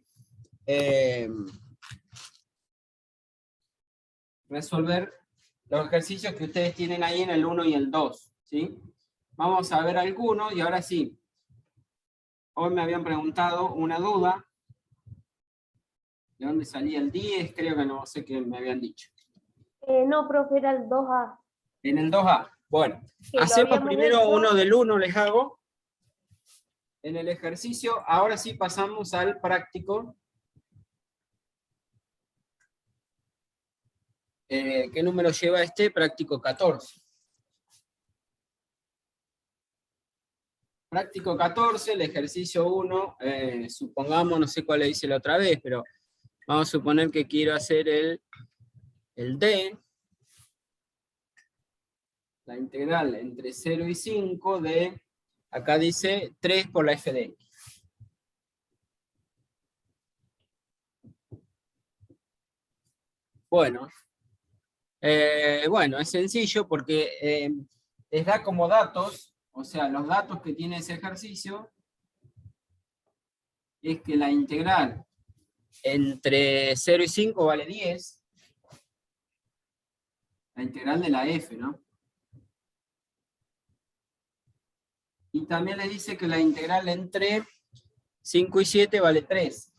resolver los ejercicios que ustedes tienen ahí en el 1 y el 2, ¿sí? Vamos a ver algunos y ahora sí. Hoy me habían preguntado una duda. ¿De dónde salía el 10? Creo que no sé qué me habían dicho. No, profe, era el 2A. En el 2A. Bueno, Que lo hacemos habíamos primero hecho. uno del 1, les hago. En el ejercicio, ahora sí pasamos al práctico. ¿Qué número lleva este? Práctico 14. Práctico 14, el ejercicio 1, supongamos, no sé cuál le hice la otra vez, pero vamos a suponer que quiero hacer el D, la integral entre 0 y 5 de, acá dice 3 por la f de x. Bueno, es sencillo porque les da como datos, o sea, los datos que tiene ese ejercicio es que la integral entre 0 y 5 vale 10, la integral de la f, ¿no? Y también le dice que la integral entre 5 y 7 vale 3.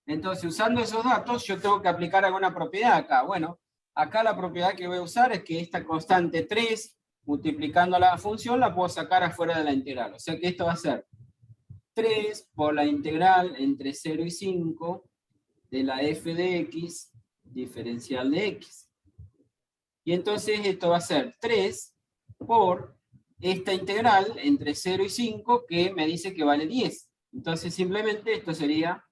Entonces, usando esos datos, yo tengo que aplicar alguna propiedad acá. Bueno, acá la propiedad que voy a usar es que esta constante 3, multiplicando la función, la puedo sacar afuera de la integral. O sea que esto va a ser 3 por la integral entre 0 y 5 de la f de x diferencial de x. Y entonces esto va a ser 3 por esta integral entre 0 y 5 que me dice que vale 10. Entonces simplemente esto sería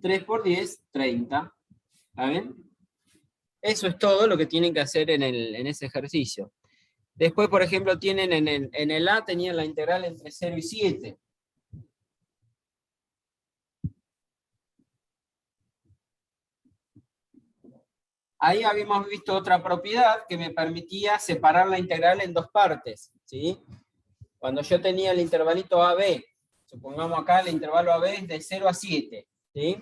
3 por 10, 30. ¿Está bien? Eso es todo lo que tienen que hacer en ese ejercicio. Después, por ejemplo, tienen en el A, tenían la integral entre 0 y 7. Ahí habíamos visto otra propiedad que me permitía separar la integral en dos partes, ¿sí? Cuando yo tenía el intervalito AB, supongamos acá el intervalo AB es de 0 a 7, ¿sí?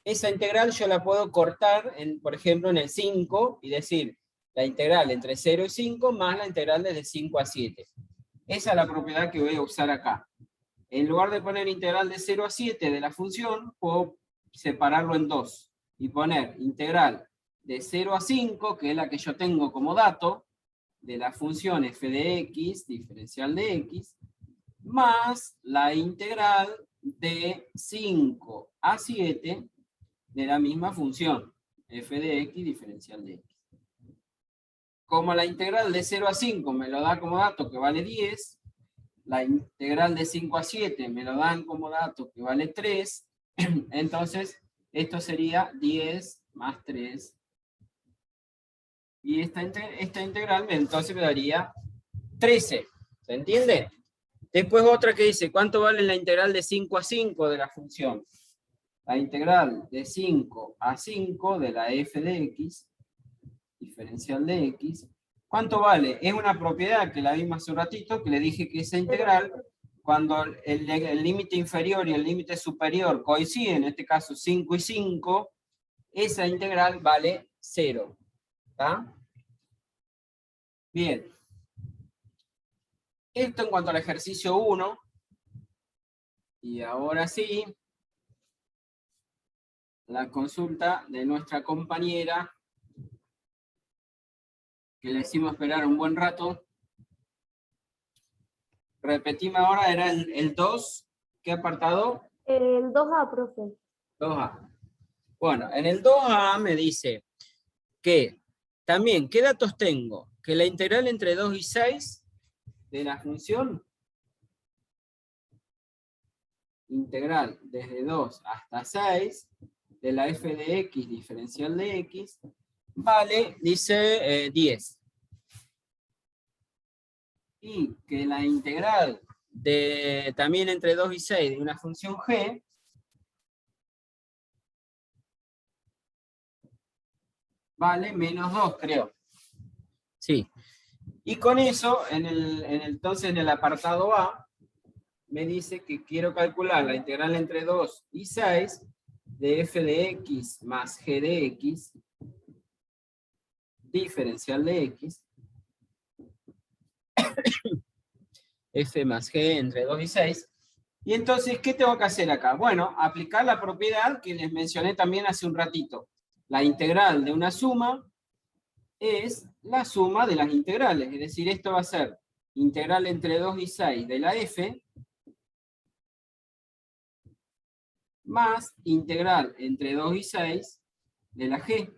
Esa integral yo la puedo cortar, por ejemplo, en el 5 y decir la integral entre 0 y 5 más la integral desde 5 a 7. Esa es la propiedad que voy a usar acá. En lugar de poner integral de 0 a 7 de la función, puedo separarlo en dos y poner integral de 0 a 5, que es la que yo tengo como dato, de la función f de x, diferencial de x, más la integral de 5 a 7 de la misma función, f de x, diferencial de x. Como la integral de 0 a 5 me lo da como dato que vale 10, la integral de 5 a 7 me lo dan como dato que vale 3, entonces esto sería 10 más 3. Y esta integral entonces me daría 13. ¿Se entiende? Después otra que dice, ¿cuánto vale la integral de 5 a 5 de la función? La integral de 5 a 5 de la f de x, diferencial de x, ¿cuánto vale? Es una propiedad que la vimos hace un ratito, que le dije que esa integral, cuando el límite inferior y el límite superior coinciden, en este caso 5 y 5, esa integral vale 0. ¿Está? Bien. Esto en cuanto al ejercicio 1. Y ahora sí, la consulta de nuestra compañera, que le hicimos esperar un buen rato. Repetime ahora, era el 2. ¿Qué apartado? El 2A, profe. 2A. Bueno, en el 2A me dice que también, ¿qué datos tengo? Que la integral entre 2 y 6 de la función, integral desde 2 hasta 6, de la f de x diferencial de x, vale, dice 10. Y que la integral de también entre 2 y 6 de una función g vale menos 2, creo. Sí. Y con eso, entonces en el apartado A, me dice que quiero calcular la integral entre 2 y 6 de f de x más g de x, diferencial de x, f más g entre 2 y 6. Y entonces, ¿qué tengo que hacer acá? Bueno, aplicar la propiedad que les mencioné también hace un ratito. La integral de una suma es la suma de las integrales. Es decir, esto va a ser integral entre 2 y 6 de la f más integral entre 2 y 6 de la g.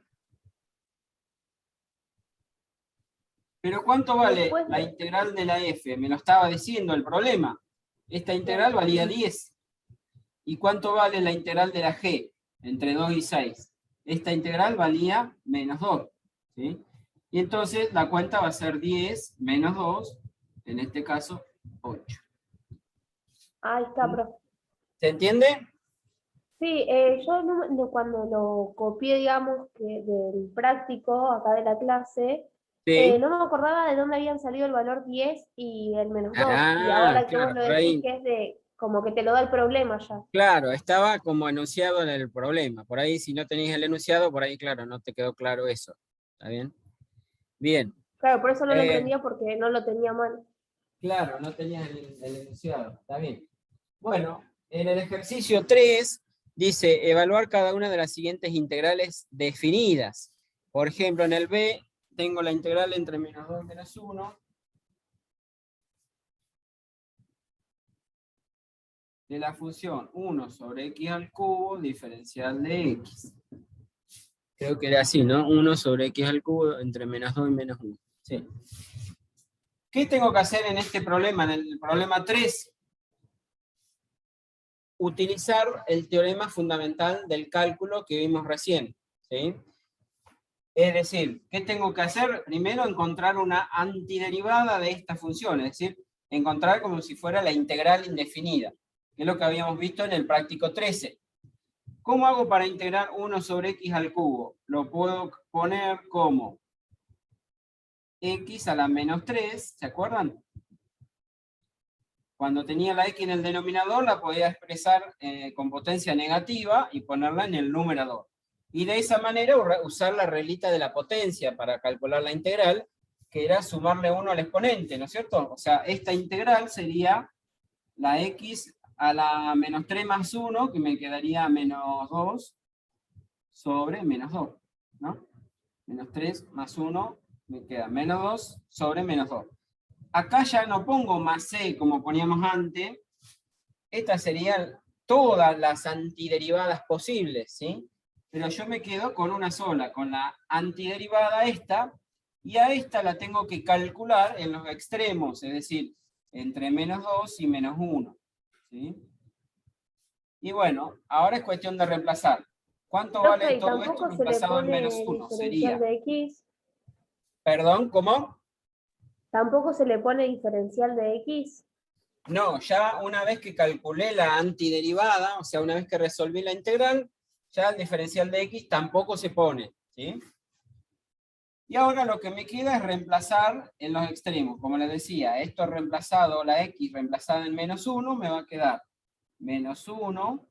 Pero ¿cuánto vale Después la de- integral de la f? Me lo estaba diciendo el problema. Esta integral valía 10. ¿Y cuánto vale la integral de la g? Entre 2 y 6. Esta integral valía menos 2. ¿Sí? Y entonces la cuenta va a ser 10 menos 2, en este caso 8. Ahí está, profe. ¿Se entiende? Sí, yo cuando lo copié, digamos, que del práctico acá de la clase, Sí. no me acordaba de dónde habían salido el valor 10 y el menos 2. Y Ah, ahora que vos claro, lo por decís ahí. que es de, como que te lo da el problema ya. Claro, estaba como enunciado en el problema. Por ahí, si no tenéis el enunciado, por ahí, claro, no te quedó claro eso. ¿Está bien? Bien. Claro, por eso no lo Eh, entendía porque no lo tenía mal. claro, no tenías el enunciado. Está bien. Bueno, en el ejercicio 3 dice evaluar cada una de las siguientes integrales definidas. Por ejemplo, en el B tengo la integral entre menos 2 y menos 1 de la función 1 sobre x al cubo diferencial de x. Creo que era así, ¿no? 1 sobre x al cubo entre menos 2 y menos 1. Sí. ¿Qué tengo que hacer en este problema, en el problema 3? Utilizar el teorema fundamental del cálculo que vimos recién. ¿Sí? Es decir, ¿qué tengo que hacer? Primero, encontrar una antiderivada de esta función, es decir, encontrar como si fuera la integral indefinida, que es lo que habíamos visto en el práctico 13. ¿Cómo hago para integrar 1 sobre x al cubo? Lo puedo poner como x a la menos 3, ¿se acuerdan? Cuando tenía la x en el denominador, la podía expresar con potencia negativa y ponerla en el numerador. Y de esa manera usar la reglita de la potencia para calcular la integral, que era sumarle 1 al exponente, ¿no es cierto? O sea, esta integral sería la x a la menos 3 más 1, que me quedaría menos 2 sobre menos 2, ¿no? Menos 3 más 1, me queda menos 2 sobre menos 2. Acá ya no pongo más c como poníamos antes. Estas serían todas las antiderivadas posibles, ¿sí? Pero yo me quedo con una sola, con la antiderivada esta, y a esta la tengo que calcular en los extremos, es decir, entre menos 2 y menos 1, ¿sí? Y bueno, ahora es cuestión de reemplazar. ¿Cuánto vale Profe, y todo esto tampoco se le reemplazado en menos pone 1? diferencial Sería, de X. perdón, ¿cómo? Tampoco se le pone diferencial de X. No, ya una vez que calculé la antiderivada, o sea, una vez que resolví la integral, ya el diferencial de x tampoco se pone, ¿sí? Y ahora lo que me queda es reemplazar en los extremos. Como les decía, esto reemplazado, la x reemplazada en menos 1, me va a quedar menos 1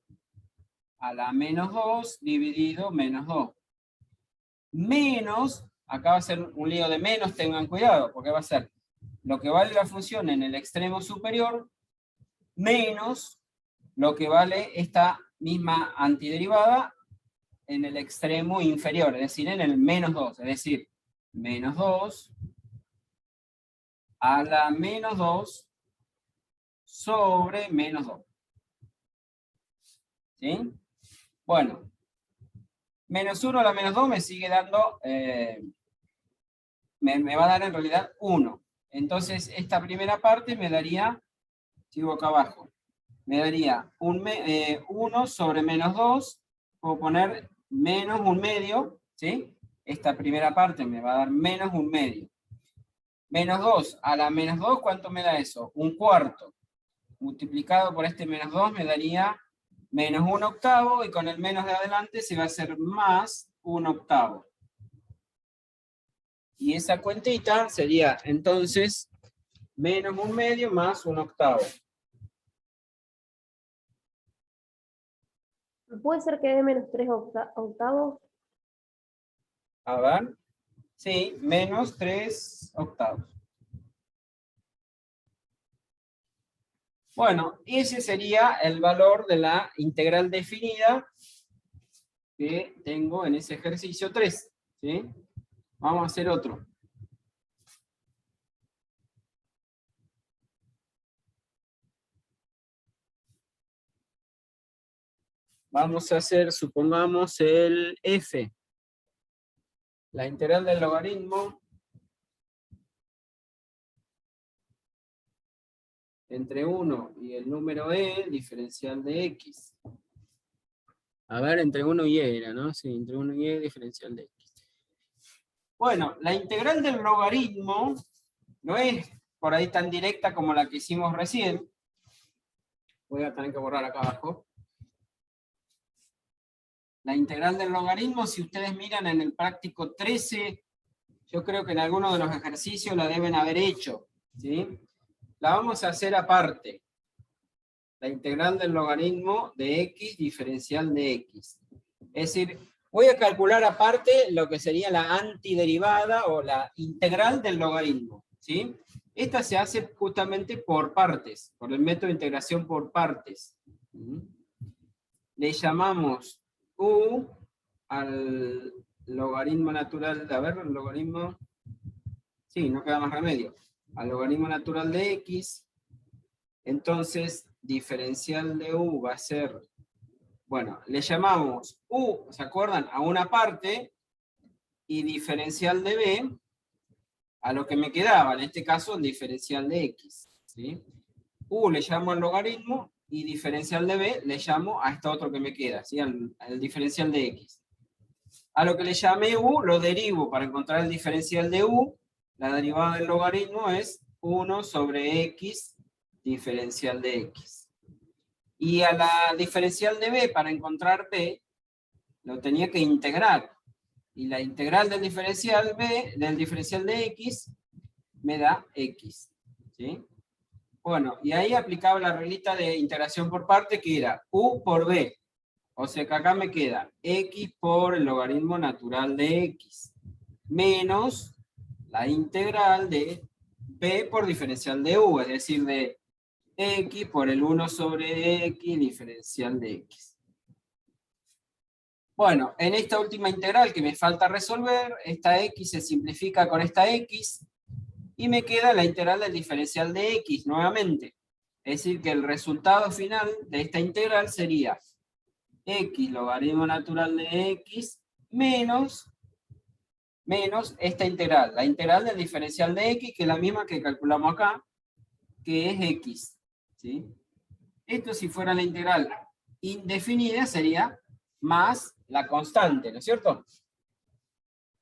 a la menos 2 dividido menos 2. Menos, acá va a ser un lío de menos, tengan cuidado, porque va a ser lo que vale la función en el extremo superior menos lo que vale esta misma antiderivada en el extremo inferior, es decir, en el menos 2, es decir, menos 2 a la menos 2 sobre menos 2. ¿Sí? Bueno, menos 1 a la menos 2 me sigue dando, me va a dar en realidad 1. Entonces, esta primera parte me daría, sigo acá abajo, me daría 1 sobre menos 2, puedo poner menos un medio, ¿sí? esta primera parte me va a dar menos 1/2. Menos 2, a la menos 2, ¿cuánto me da eso? 1/4. Multiplicado por este menos 2 me daría menos 1/8, y con el menos de adelante se va a hacer más 1/8. Y esa cuentita sería entonces menos 1/2 más 1/8. ¿Puede ser que dé menos 3 octavos? A ver. Sí, menos 3/8. Bueno, ese sería el valor de la integral definida que tengo en ese ejercicio 3. ¿Sí? Vamos a hacer otro. Vamos a hacer, supongamos, el f. La integral del logaritmo entre 1 y el número e, diferencial de x. A ver, entre 1 y e era, ¿no? Sí, entre 1 y e, diferencial de x. Bueno, la integral del logaritmo no es por ahí tan directa como la que hicimos recién. Voy a tener que borrar acá abajo. La integral del logaritmo, si ustedes miran en el práctico 13, yo creo que en alguno de los ejercicios la deben haber hecho, ¿sí? La vamos a hacer aparte. La integral del logaritmo de x diferencial de x. Es decir, voy a calcular aparte lo que sería la antiderivada o la integral del logaritmo, ¿sí? Esta se hace justamente por partes, por el método de integración por partes. Le llamamos u al logaritmo natural, a ver, el logaritmo, sí, no queda más remedio, al logaritmo natural de x. Entonces, diferencial de u va a ser, bueno, le llamamos u, ¿se acuerdan? A una parte, y diferencial de b a lo que me quedaba, en este caso el diferencial de x, ¿sí? U le llamo al logaritmo, y diferencial de b le llamo a esto otro que me queda, ¿sí? al diferencial de x. A lo que le llamé u lo derivo para encontrar el diferencial de u. La derivada del logaritmo es 1 sobre x diferencial de x. Y a la diferencial de b, para encontrar b, lo tenía que integrar. Y la integral del diferencial b, del diferencial de x, me da x. ¿Sí? Bueno, y ahí aplicaba la reglita de integración por parte, que era u por b. O sea que acá me queda x por el logaritmo natural de x, menos la integral de b por diferencial de u, es decir, de x por el 1 sobre x diferencial de x. Bueno, en esta última integral que me falta resolver, esta x se simplifica con esta x, y me queda la integral del diferencial de x nuevamente. Es decir, que el resultado final de esta integral sería x logaritmo natural de x menos esta integral, la integral del diferencial de x, que es la misma que calculamos acá, que es x. ¿Sí? Esto, si fuera la integral indefinida, sería más la constante, ¿no es cierto?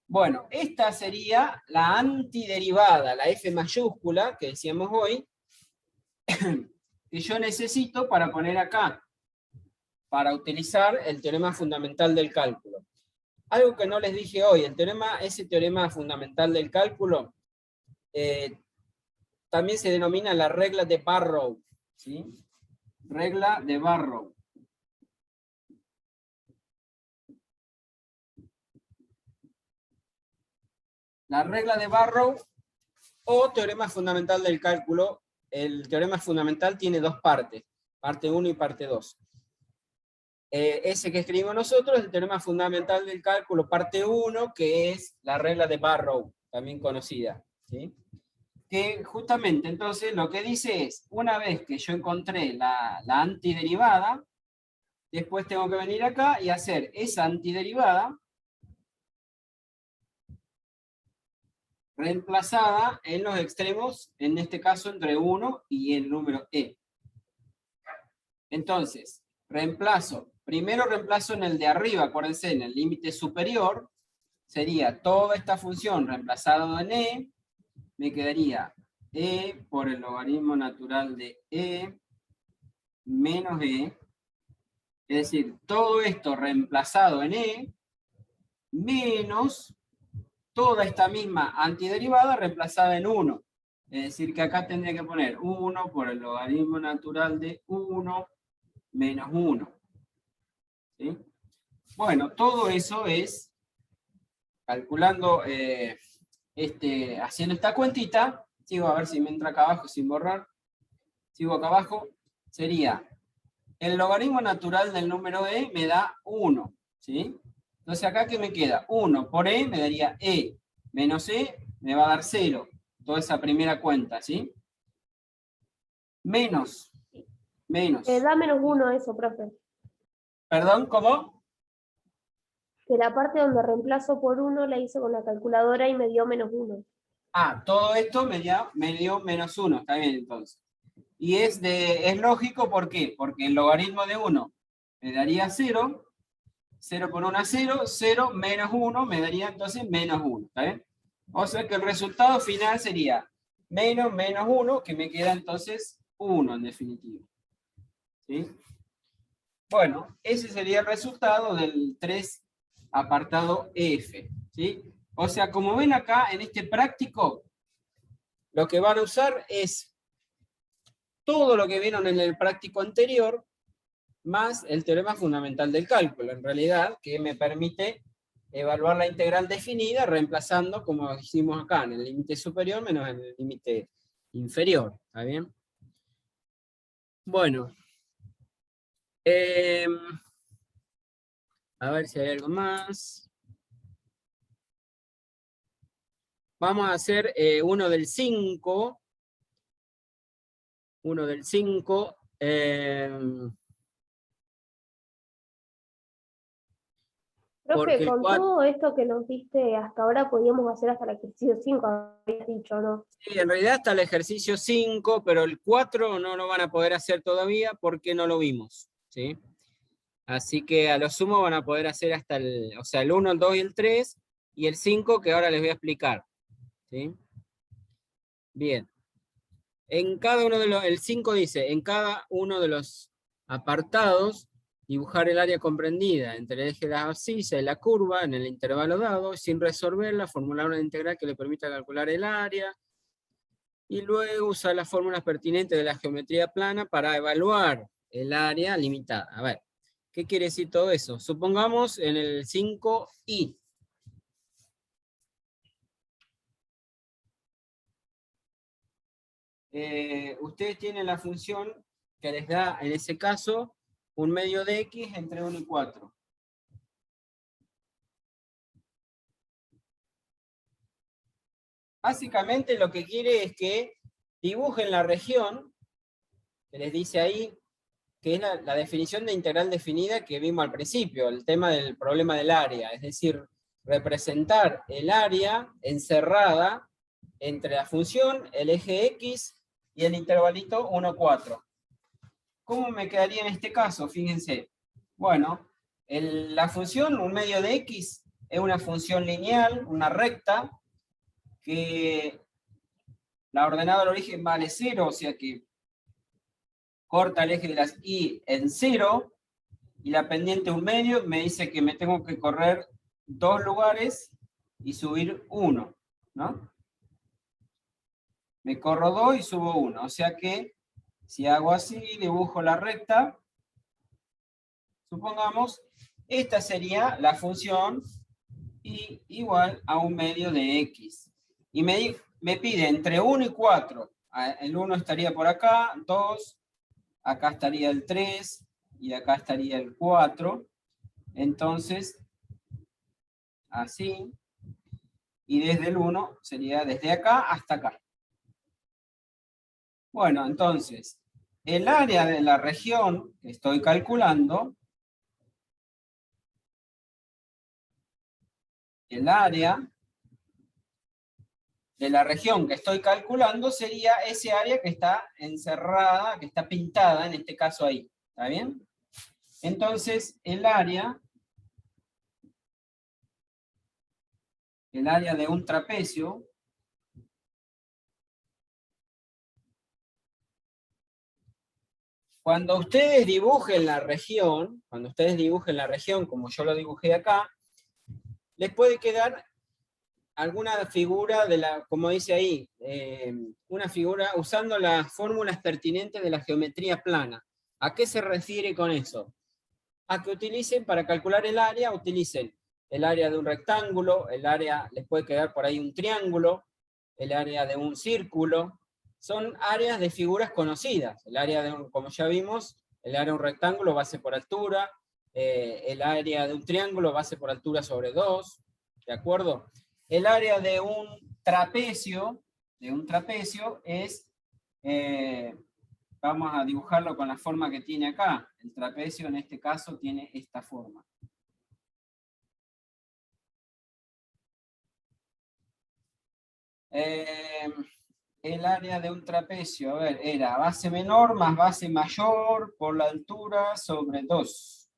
Bueno, esta sería la antiderivada, la f mayúscula, que decíamos hoy, que yo necesito para poner acá, para utilizar el teorema fundamental del cálculo. Algo que no les dije hoy, ese teorema fundamental del cálculo, también se denomina la regla de Barrow, ¿sí? Regla de Barrow. La regla de Barrow o teorema fundamental del cálculo. El teorema fundamental tiene dos partes, parte 1 y parte 2. Ese que escribimos nosotros es el teorema fundamental del cálculo, parte 1, que es la regla de Barrow, también conocida, ¿sí? Que justamente entonces lo que dice es, una vez que yo encontré la antiderivada, después tengo que venir acá y hacer esa antiderivada reemplazada en los extremos, en este caso entre 1 y el número e. Entonces, primero reemplazo en el de arriba, acuérdense, en el límite superior, sería toda esta función reemplazada en e, me quedaría e por el logaritmo natural de e menos e, es decir, todo esto reemplazado en e, menos toda esta misma antiderivada reemplazada en 1. Es decir, que acá tendría que poner 1 por el logaritmo natural de 1 menos 1. ¿Sí? Bueno, todo eso es, calculando, haciendo esta cuentita, sigo a ver si me entra acá abajo sin borrar, sigo acá abajo, sería el logaritmo natural del número e me da 1, ¿sí? Entonces acá ¿qué me queda? 1 por e me daría e, menos e me va a dar 0, toda esa primera cuenta, ¿sí? Menos. Da menos 1 eso, profe. Perdón, ¿cómo? Que la parte donde reemplazo por 1 la hice con la calculadora y me dio menos 1. Ah, todo esto me dio menos 1, está bien entonces. Y es lógico, ¿por qué? Porque el logaritmo de 1 me daría 0, 0 por 1 es 0, 0 menos 1 me daría entonces menos 1, ¿está bien? O sea que el resultado final sería menos 1, que me queda entonces 1 en definitiva. ¿Sí? Bueno, ese sería el resultado del 3 apartado F. ¿Sí? O sea, como ven acá en este práctico, lo que van a usar es todo lo que vieron en el práctico anterior, más el teorema fundamental del cálculo, en realidad, que me permite evaluar la integral definida reemplazando, como hicimos acá, en el límite superior menos en el límite inferior. ¿Está bien? Bueno. A ver si hay algo más. Vamos a hacer uno del 5. Uno del 5. Profe, con todo esto que nos diste hasta ahora, podíamos hacer hasta el ejercicio 5, habías dicho, ¿no? Sí, en realidad está el ejercicio 5, pero el 4 no lo van a poder hacer todavía porque no lo vimos, ¿sí? Así que a lo sumo van a poder hacer hasta el 1, el 2 y el 3, y el 5 que ahora les voy a explicar, ¿sí? Bien. En cada uno de el 5 dice, en cada uno de los apartados, dibujar el área comprendida entre el eje de la abscisa y la curva en el intervalo dado, sin resolverla, formular una integral que le permita calcular el área, y luego usar las fórmulas pertinentes de la geometría plana para evaluar el área limitada. A ver, ¿qué quiere decir todo eso? Supongamos en el 5i. Ustedes tienen la función que les da, en ese caso, un medio de x entre 1 y 4. Básicamente lo que quiere es que dibujen la región, que les dice ahí, que es la definición de integral definida que vimos al principio, el tema del problema del área, es decir, representar el área encerrada entre la función, el eje x y el intervalito 1, 4. ¿Cómo me quedaría en este caso? Fíjense. Bueno, la función, un medio de x, es una función lineal, una recta, que la ordenada del origen vale 0, o sea que corta el eje de las y en 0, y la pendiente un medio me dice que me tengo que correr 2 lugares y subir 1, ¿no? Me corro 2 y subo 1, o sea que si hago así, dibujo la recta, supongamos, esta sería la función y igual a un medio de x. Y me pide entre 1 y 4. El 1 estaría por acá, 2, acá estaría el 3 y acá estaría el 4. Entonces, así. Y desde el 1 sería desde acá hasta acá. Bueno, entonces, el área de la región que estoy calculando, el área de la región que estoy calculando sería ese área que está encerrada, que está pintada, en este caso ahí. ¿Está bien? Entonces, el área el área de un trapecio, cuando ustedes dibujen la región, como yo lo dibujé acá, les puede quedar alguna figura como dice ahí, una figura usando las fórmulas pertinentes de la geometría plana. ¿A qué se refiere con eso? A que utilicen, para calcular el área, utilicen el área de un rectángulo, el área, les puede quedar por ahí un triángulo, el área de un círculo. Son áreas de figuras conocidas. El área como ya vimos, el área de un rectángulo base por altura, el área de un triángulo base por altura sobre 2, ¿de acuerdo? El área de un trapecio es, vamos a dibujarlo con la forma que tiene acá. El trapecio en este caso tiene esta forma. El área de un trapecio, a ver, era base menor más base mayor por la altura sobre 2.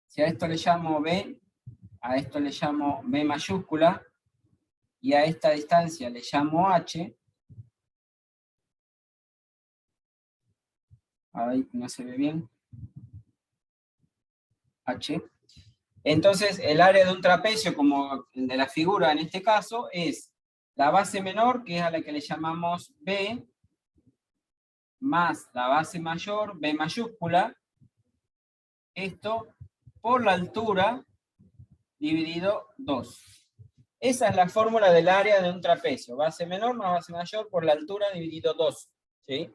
Si a esto le llamo B, a esto le llamo B mayúscula, y a esta distancia le llamo H. Ahí no se ve bien. H. Entonces, el área de un trapecio, como el de la figura en este caso, es la base menor, que es a la que le llamamos B, más la base mayor, B mayúscula, esto por la altura dividido 2. Esa es la fórmula del área de un trapecio, base menor más base mayor por la altura dividido 2. ¿Sí?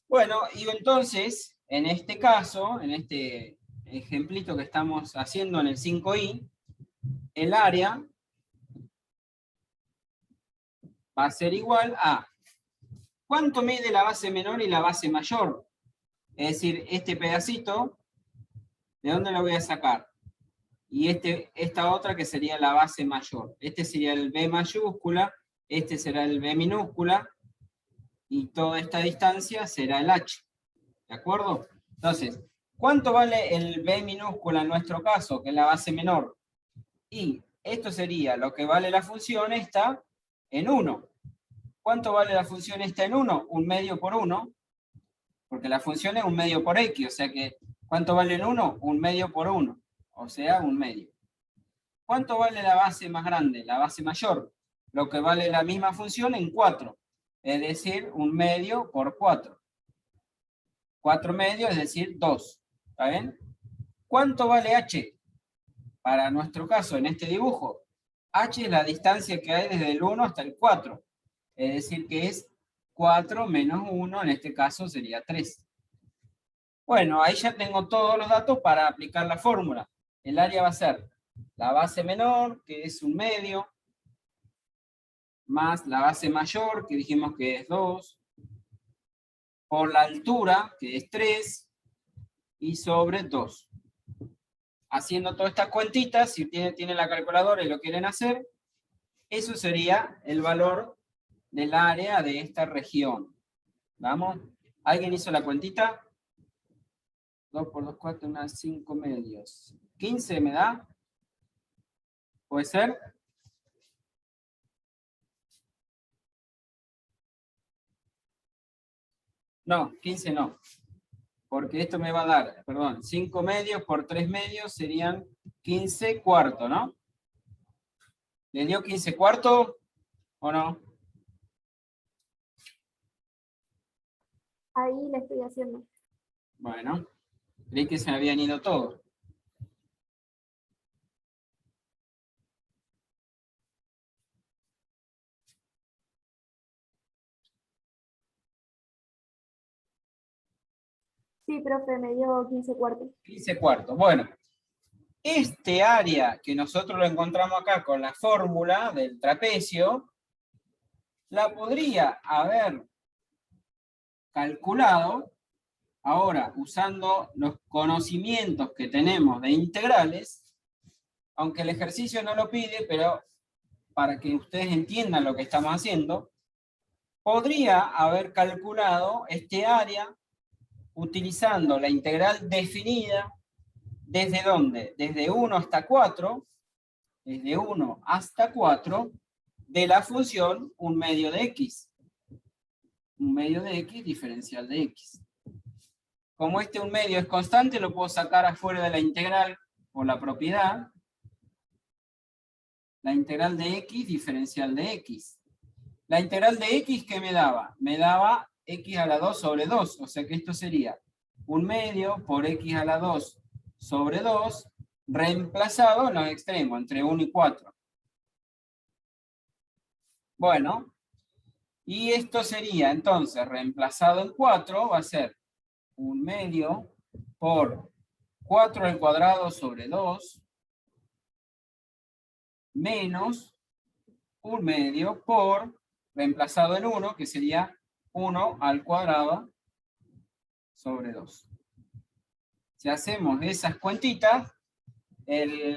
Bueno, y entonces, en este caso, en este ejemplito que estamos haciendo en el 5i, el área va a ser igual a ¿cuánto mide la base menor y la base mayor? Es decir, este pedacito, ¿de dónde lo voy a sacar? Y esta otra que sería la base mayor. Este sería el B mayúscula, este será el B minúscula, y toda esta distancia será el H. ¿De acuerdo? Entonces, ¿cuánto vale el B minúscula en nuestro caso, que es la base menor? Y esto sería lo que vale la función esta en 1. ¿Cuánto vale la función esta en 1? 1 medio por 1, porque la función es 1 medio por x, o sea que, ¿cuánto vale en 1? 1 medio por 1, o sea, 1 medio. ¿Cuánto vale la base más grande? La base mayor, lo que vale la misma función en 4, es decir, 1 medio por 4. 4 medios, es decir, 2. ¿Está bien? ¿Cuánto vale h? Para nuestro caso, en este dibujo, h es la distancia que hay desde el 1 hasta el 4. Es decir, que es 4 menos 1, en este caso sería 3. Bueno, ahí ya tengo todos los datos para aplicar la fórmula. El área va a ser la base menor, que es 1 medio, más la base mayor, que dijimos que es 2, por la altura, que es 3, y sobre 2. Haciendo todas estas cuentitas, si tienen la calculadora y lo quieren hacer, eso sería el valor del área de esta región. ¿Vamos? ¿Alguien hizo la cuentita? 2 por 2, 4, unas 5 medios. 15 me da. ¿Puede ser? No, 15 no. Porque esto me va a dar, perdón, 5 medios por 3 medios serían 15 cuartos, ¿no? ¿Le dio 15 cuartos o no? Ahí le estoy haciendo. Bueno, creí que se me habían ido todos. Sí, profe, me dio 15 cuartos. 15 cuartos, bueno. Este área que nosotros lo encontramos acá con la fórmula del trapecio, la podría haber calculado ahora usando los conocimientos que tenemos de integrales, aunque el ejercicio no lo pide, pero para que ustedes entiendan lo que estamos haciendo, podría haber calculado este área utilizando la integral definida ¿Desde dónde? Desde 1 hasta 4, desde 1 hasta 4, de la función 1 medio de x. 1 medio de x diferencial de x. Como este 1 medio es constante, lo puedo sacar afuera de la integral por la propiedad. La integral de x diferencial de x. La integral de x, ¿qué me daba? Me daba x a la 2 sobre 2, o sea que esto sería 1 medio por x a la 2 sobre 2, reemplazado en los extremos, entre 1 y 4. Bueno, y esto sería entonces, reemplazado en 4, va a ser 1 medio por 4 al cuadrado sobre 2, menos 1 medio por, reemplazado en 1, que sería 1 al cuadrado sobre 2. Si hacemos esas cuentitas,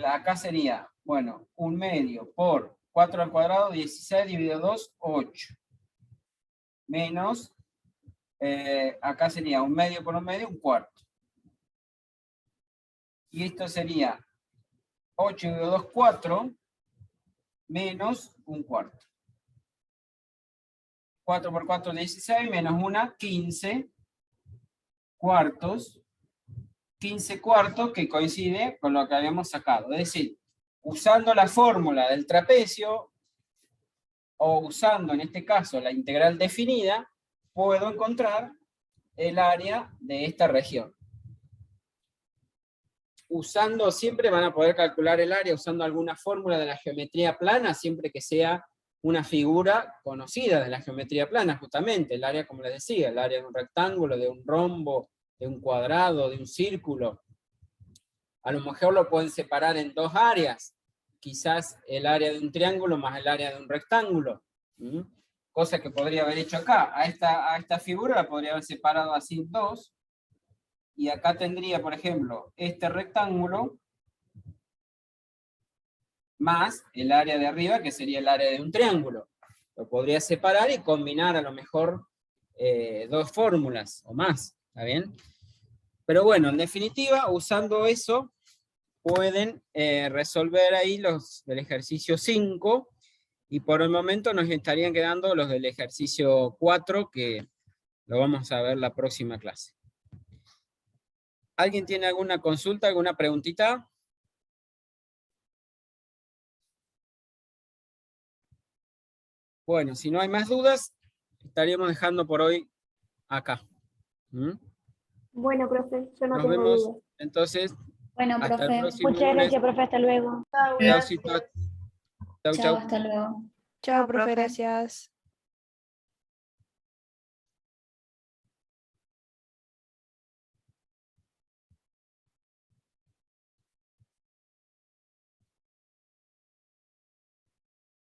acá sería, bueno, 1 medio por 4 al cuadrado, 16 dividido 2, 8. Menos, acá sería 1 medio por 1 medio, 1/4. Y esto sería 8 dividido 2, 4, menos 1/4. 4 por 4, 16, menos 1, 15 cuartos. 15 cuartos que coincide con lo que habíamos sacado. Es decir, usando la fórmula del trapecio, o usando en este caso la integral definida, puedo encontrar el área de esta región. Usando, siempre van a poder calcular el área usando alguna fórmula de la geometría plana, siempre que sea una figura conocida de la geometría plana, justamente, el área, como les decía, el área de un rectángulo, de un rombo, de un cuadrado, de un círculo. A lo mejor lo pueden separar en dos áreas, quizás el área de un triángulo más el área de un rectángulo. Cosa que podría haber hecho acá. A esta figura la podría haber separado así en dos. Y acá tendría, por ejemplo, este rectángulo más el área de arriba, que sería el área de un triángulo. Lo podría separar y combinar a lo mejor dos fórmulas o más. ¿Está bien? Pero bueno, en definitiva, usando eso, pueden resolver ahí los del ejercicio 5, y por el momento nos estarían quedando los del ejercicio 4, que lo vamos a ver la próxima clase. ¿Alguien tiene alguna consulta, alguna preguntita? Bueno, si no hay más dudas, estaríamos dejando por hoy acá. Bueno, profe, yo no Nos tengo vemos, dudas. entonces, Bueno, hasta el profe. próximo Muchas lunes. gracias, profe, hasta luego. Chau, chau. Chao, hasta luego. Chao, profe, gracias.